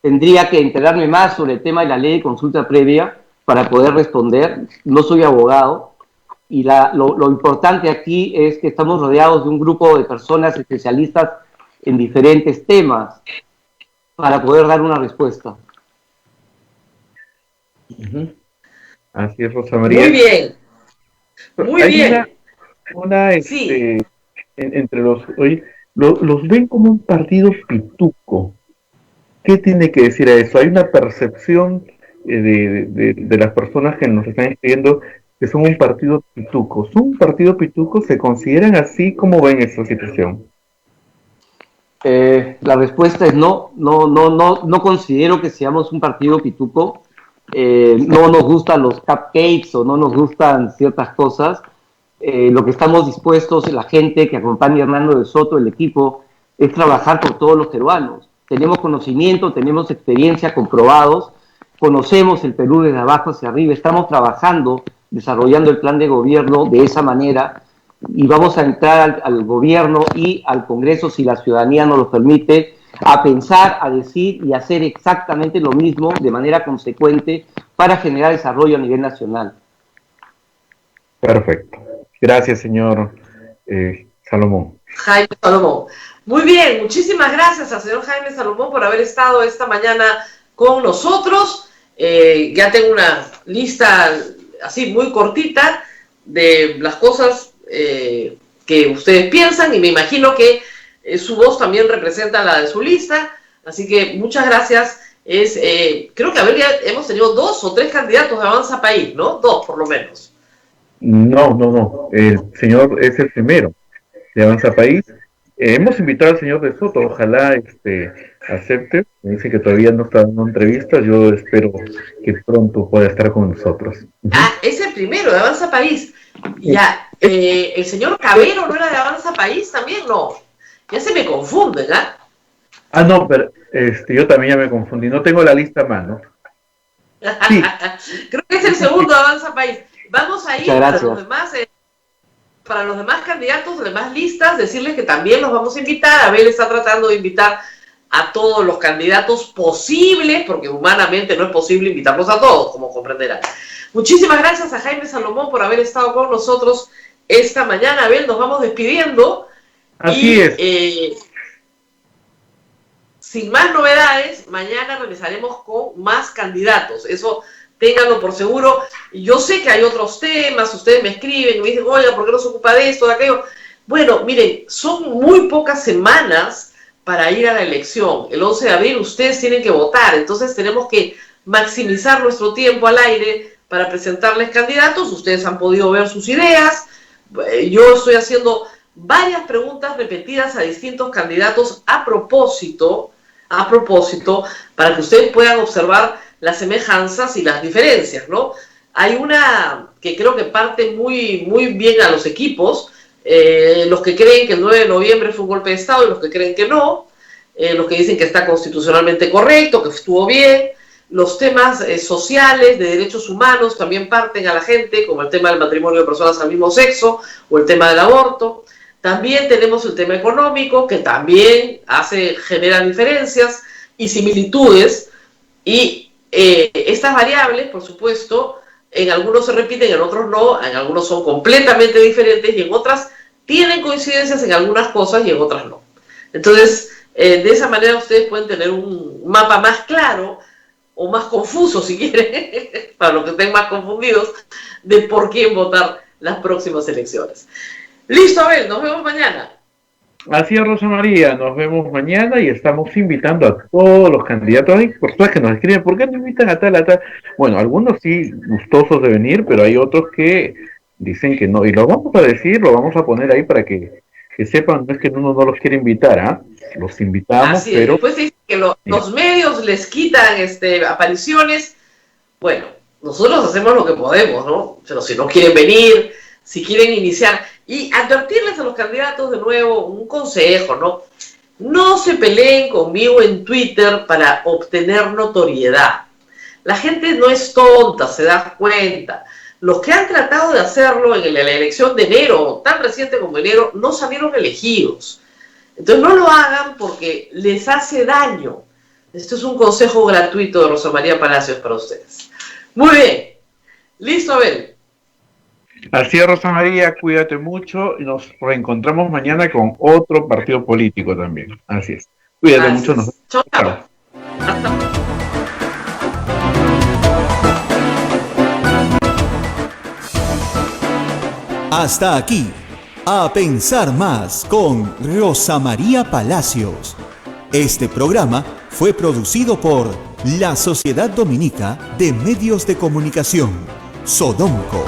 tendría que enterarme más sobre el tema de la ley de consulta previa para poder responder. No soy abogado y lo importante aquí es que estamos rodeados de un grupo de personas especialistas en diferentes temas para poder dar una respuesta. Así es, Rosa María. Muy bien. Muy Hay bien. Sí. Entre los ven como un partido pituco. ¿Qué tiene que decir a eso? Hay una percepción de las personas que nos están escribiendo que son un partido pituco. ¿Son un partido pituco? ¿Se consideran así? ¿Cómo ven esta situación? La respuesta es no considero que seamos un partido pituco. No nos gustan los cupcakes o no nos gustan ciertas cosas. Lo que estamos dispuestos, la gente que acompaña a Hernando de Soto, el equipo, es trabajar por todos los peruanos. Tenemos conocimiento, tenemos experiencia, comprobados, conocemos el Perú desde abajo hacia arriba, estamos trabajando, desarrollando el plan de gobierno de esa manera y vamos a entrar al gobierno y al Congreso, si la ciudadanía nos lo permite, a pensar, a decir y hacer exactamente lo mismo de manera consecuente para generar desarrollo a nivel nacional. Perfecto. Gracias, señor Salomón. Jaime Salomón. Muy bien, muchísimas gracias al señor Jaime Salomón por haber estado esta mañana con nosotros. Ya tengo una lista así muy cortita de las cosas que ustedes piensan y me imagino que su voz también representa la de su lista, así que muchas gracias. Creo que ya hemos tenido 2 o 3 candidatos de Avanza País, ¿no? 2 por lo menos. No. El señor es el primero de Avanza País. Hemos invitado al señor de Soto, ojalá acepte. Me dice que todavía no está dando entrevistas. Yo espero que pronto pueda estar con nosotros. Es el primero de Avanza País. Ya, el señor Cabero no era de Avanza País también, no. Ya se me confunden, ¿ah? No, pero yo también ya me confundí. No tengo la lista a mano. Sí. Creo que es el segundo de Avanza País. Vamos a ir para los demás candidatos, las demás listas, decirles que también los vamos a invitar. Abel está tratando de invitar a todos los candidatos posibles, porque humanamente no es posible invitarlos a todos, como comprenderán. Muchísimas gracias a Jaime Salomón por haber estado con nosotros esta mañana. Abel, nos vamos despidiendo. Así es. Sin más novedades, mañana regresaremos con más candidatos. Eso ténganlo por seguro. Yo sé que hay otros temas, ustedes me escriben y me dicen, oiga, ¿por qué no se ocupa de esto, de aquello? Bueno, miren, son muy pocas semanas para ir a la elección. El 11 de abril ustedes tienen que votar, entonces tenemos que maximizar nuestro tiempo al aire para presentarles candidatos. Ustedes han podido ver sus ideas. Yo estoy haciendo varias preguntas repetidas a distintos candidatos a propósito, para que ustedes puedan observar las semejanzas y las diferencias, ¿no? Hay una que creo que parte muy, muy bien a los equipos, los que creen que el 9 de noviembre fue un golpe de Estado y los que creen que no, los que dicen que está constitucionalmente correcto, que estuvo bien. Los temas sociales, de derechos humanos, también parten a la gente, como el tema del matrimonio de personas al mismo sexo o el tema del aborto. También tenemos el tema económico, que también genera diferencias y similitudes. Y estas variables, por supuesto, en algunos se repiten, en otros no, en algunos son completamente diferentes y en otras tienen coincidencias en algunas cosas y en otras no. Entonces, de esa manera ustedes pueden tener un mapa más claro o más confuso, si quieren, para los que estén más confundidos, de por quién votar las próximas elecciones. Listo, Abel, nos vemos mañana. Así es, Rosa María, nos vemos mañana y estamos invitando a todos los candidatos. Hay personas que nos escriben, ¿por qué no invitan a tal, a tal? Bueno, algunos sí gustosos de venir, pero hay otros que dicen que no. Y lo vamos a decir, lo vamos a poner ahí para que sepan, no es que uno no los quiere invitar, ¿ah? Los invitamos, así es, pero... después dicen que los medios les quitan apariciones. Bueno, nosotros hacemos lo que podemos, ¿no? Pero si no quieren venir, si quieren iniciar... Y advertirles a los candidatos de nuevo un consejo, ¿no? No se peleen conmigo en Twitter para obtener notoriedad. La gente no es tonta, se da cuenta. Los que han tratado de hacerlo en la elección de enero, tan reciente como enero, no salieron elegidos. Entonces no lo hagan porque les hace daño. Esto es un consejo gratuito de Rosa María Palacios para ustedes. Muy bien. Listo, Abel. Así es, Rosa María, cuídate mucho y nos reencontramos mañana con otro partido político también. Así es. Cuídate mucho. Chao. Hasta aquí, A Pensar Más con Rosa María Palacios. Este programa fue producido por la Sociedad Dominica de Medios de Comunicación, Sodomco.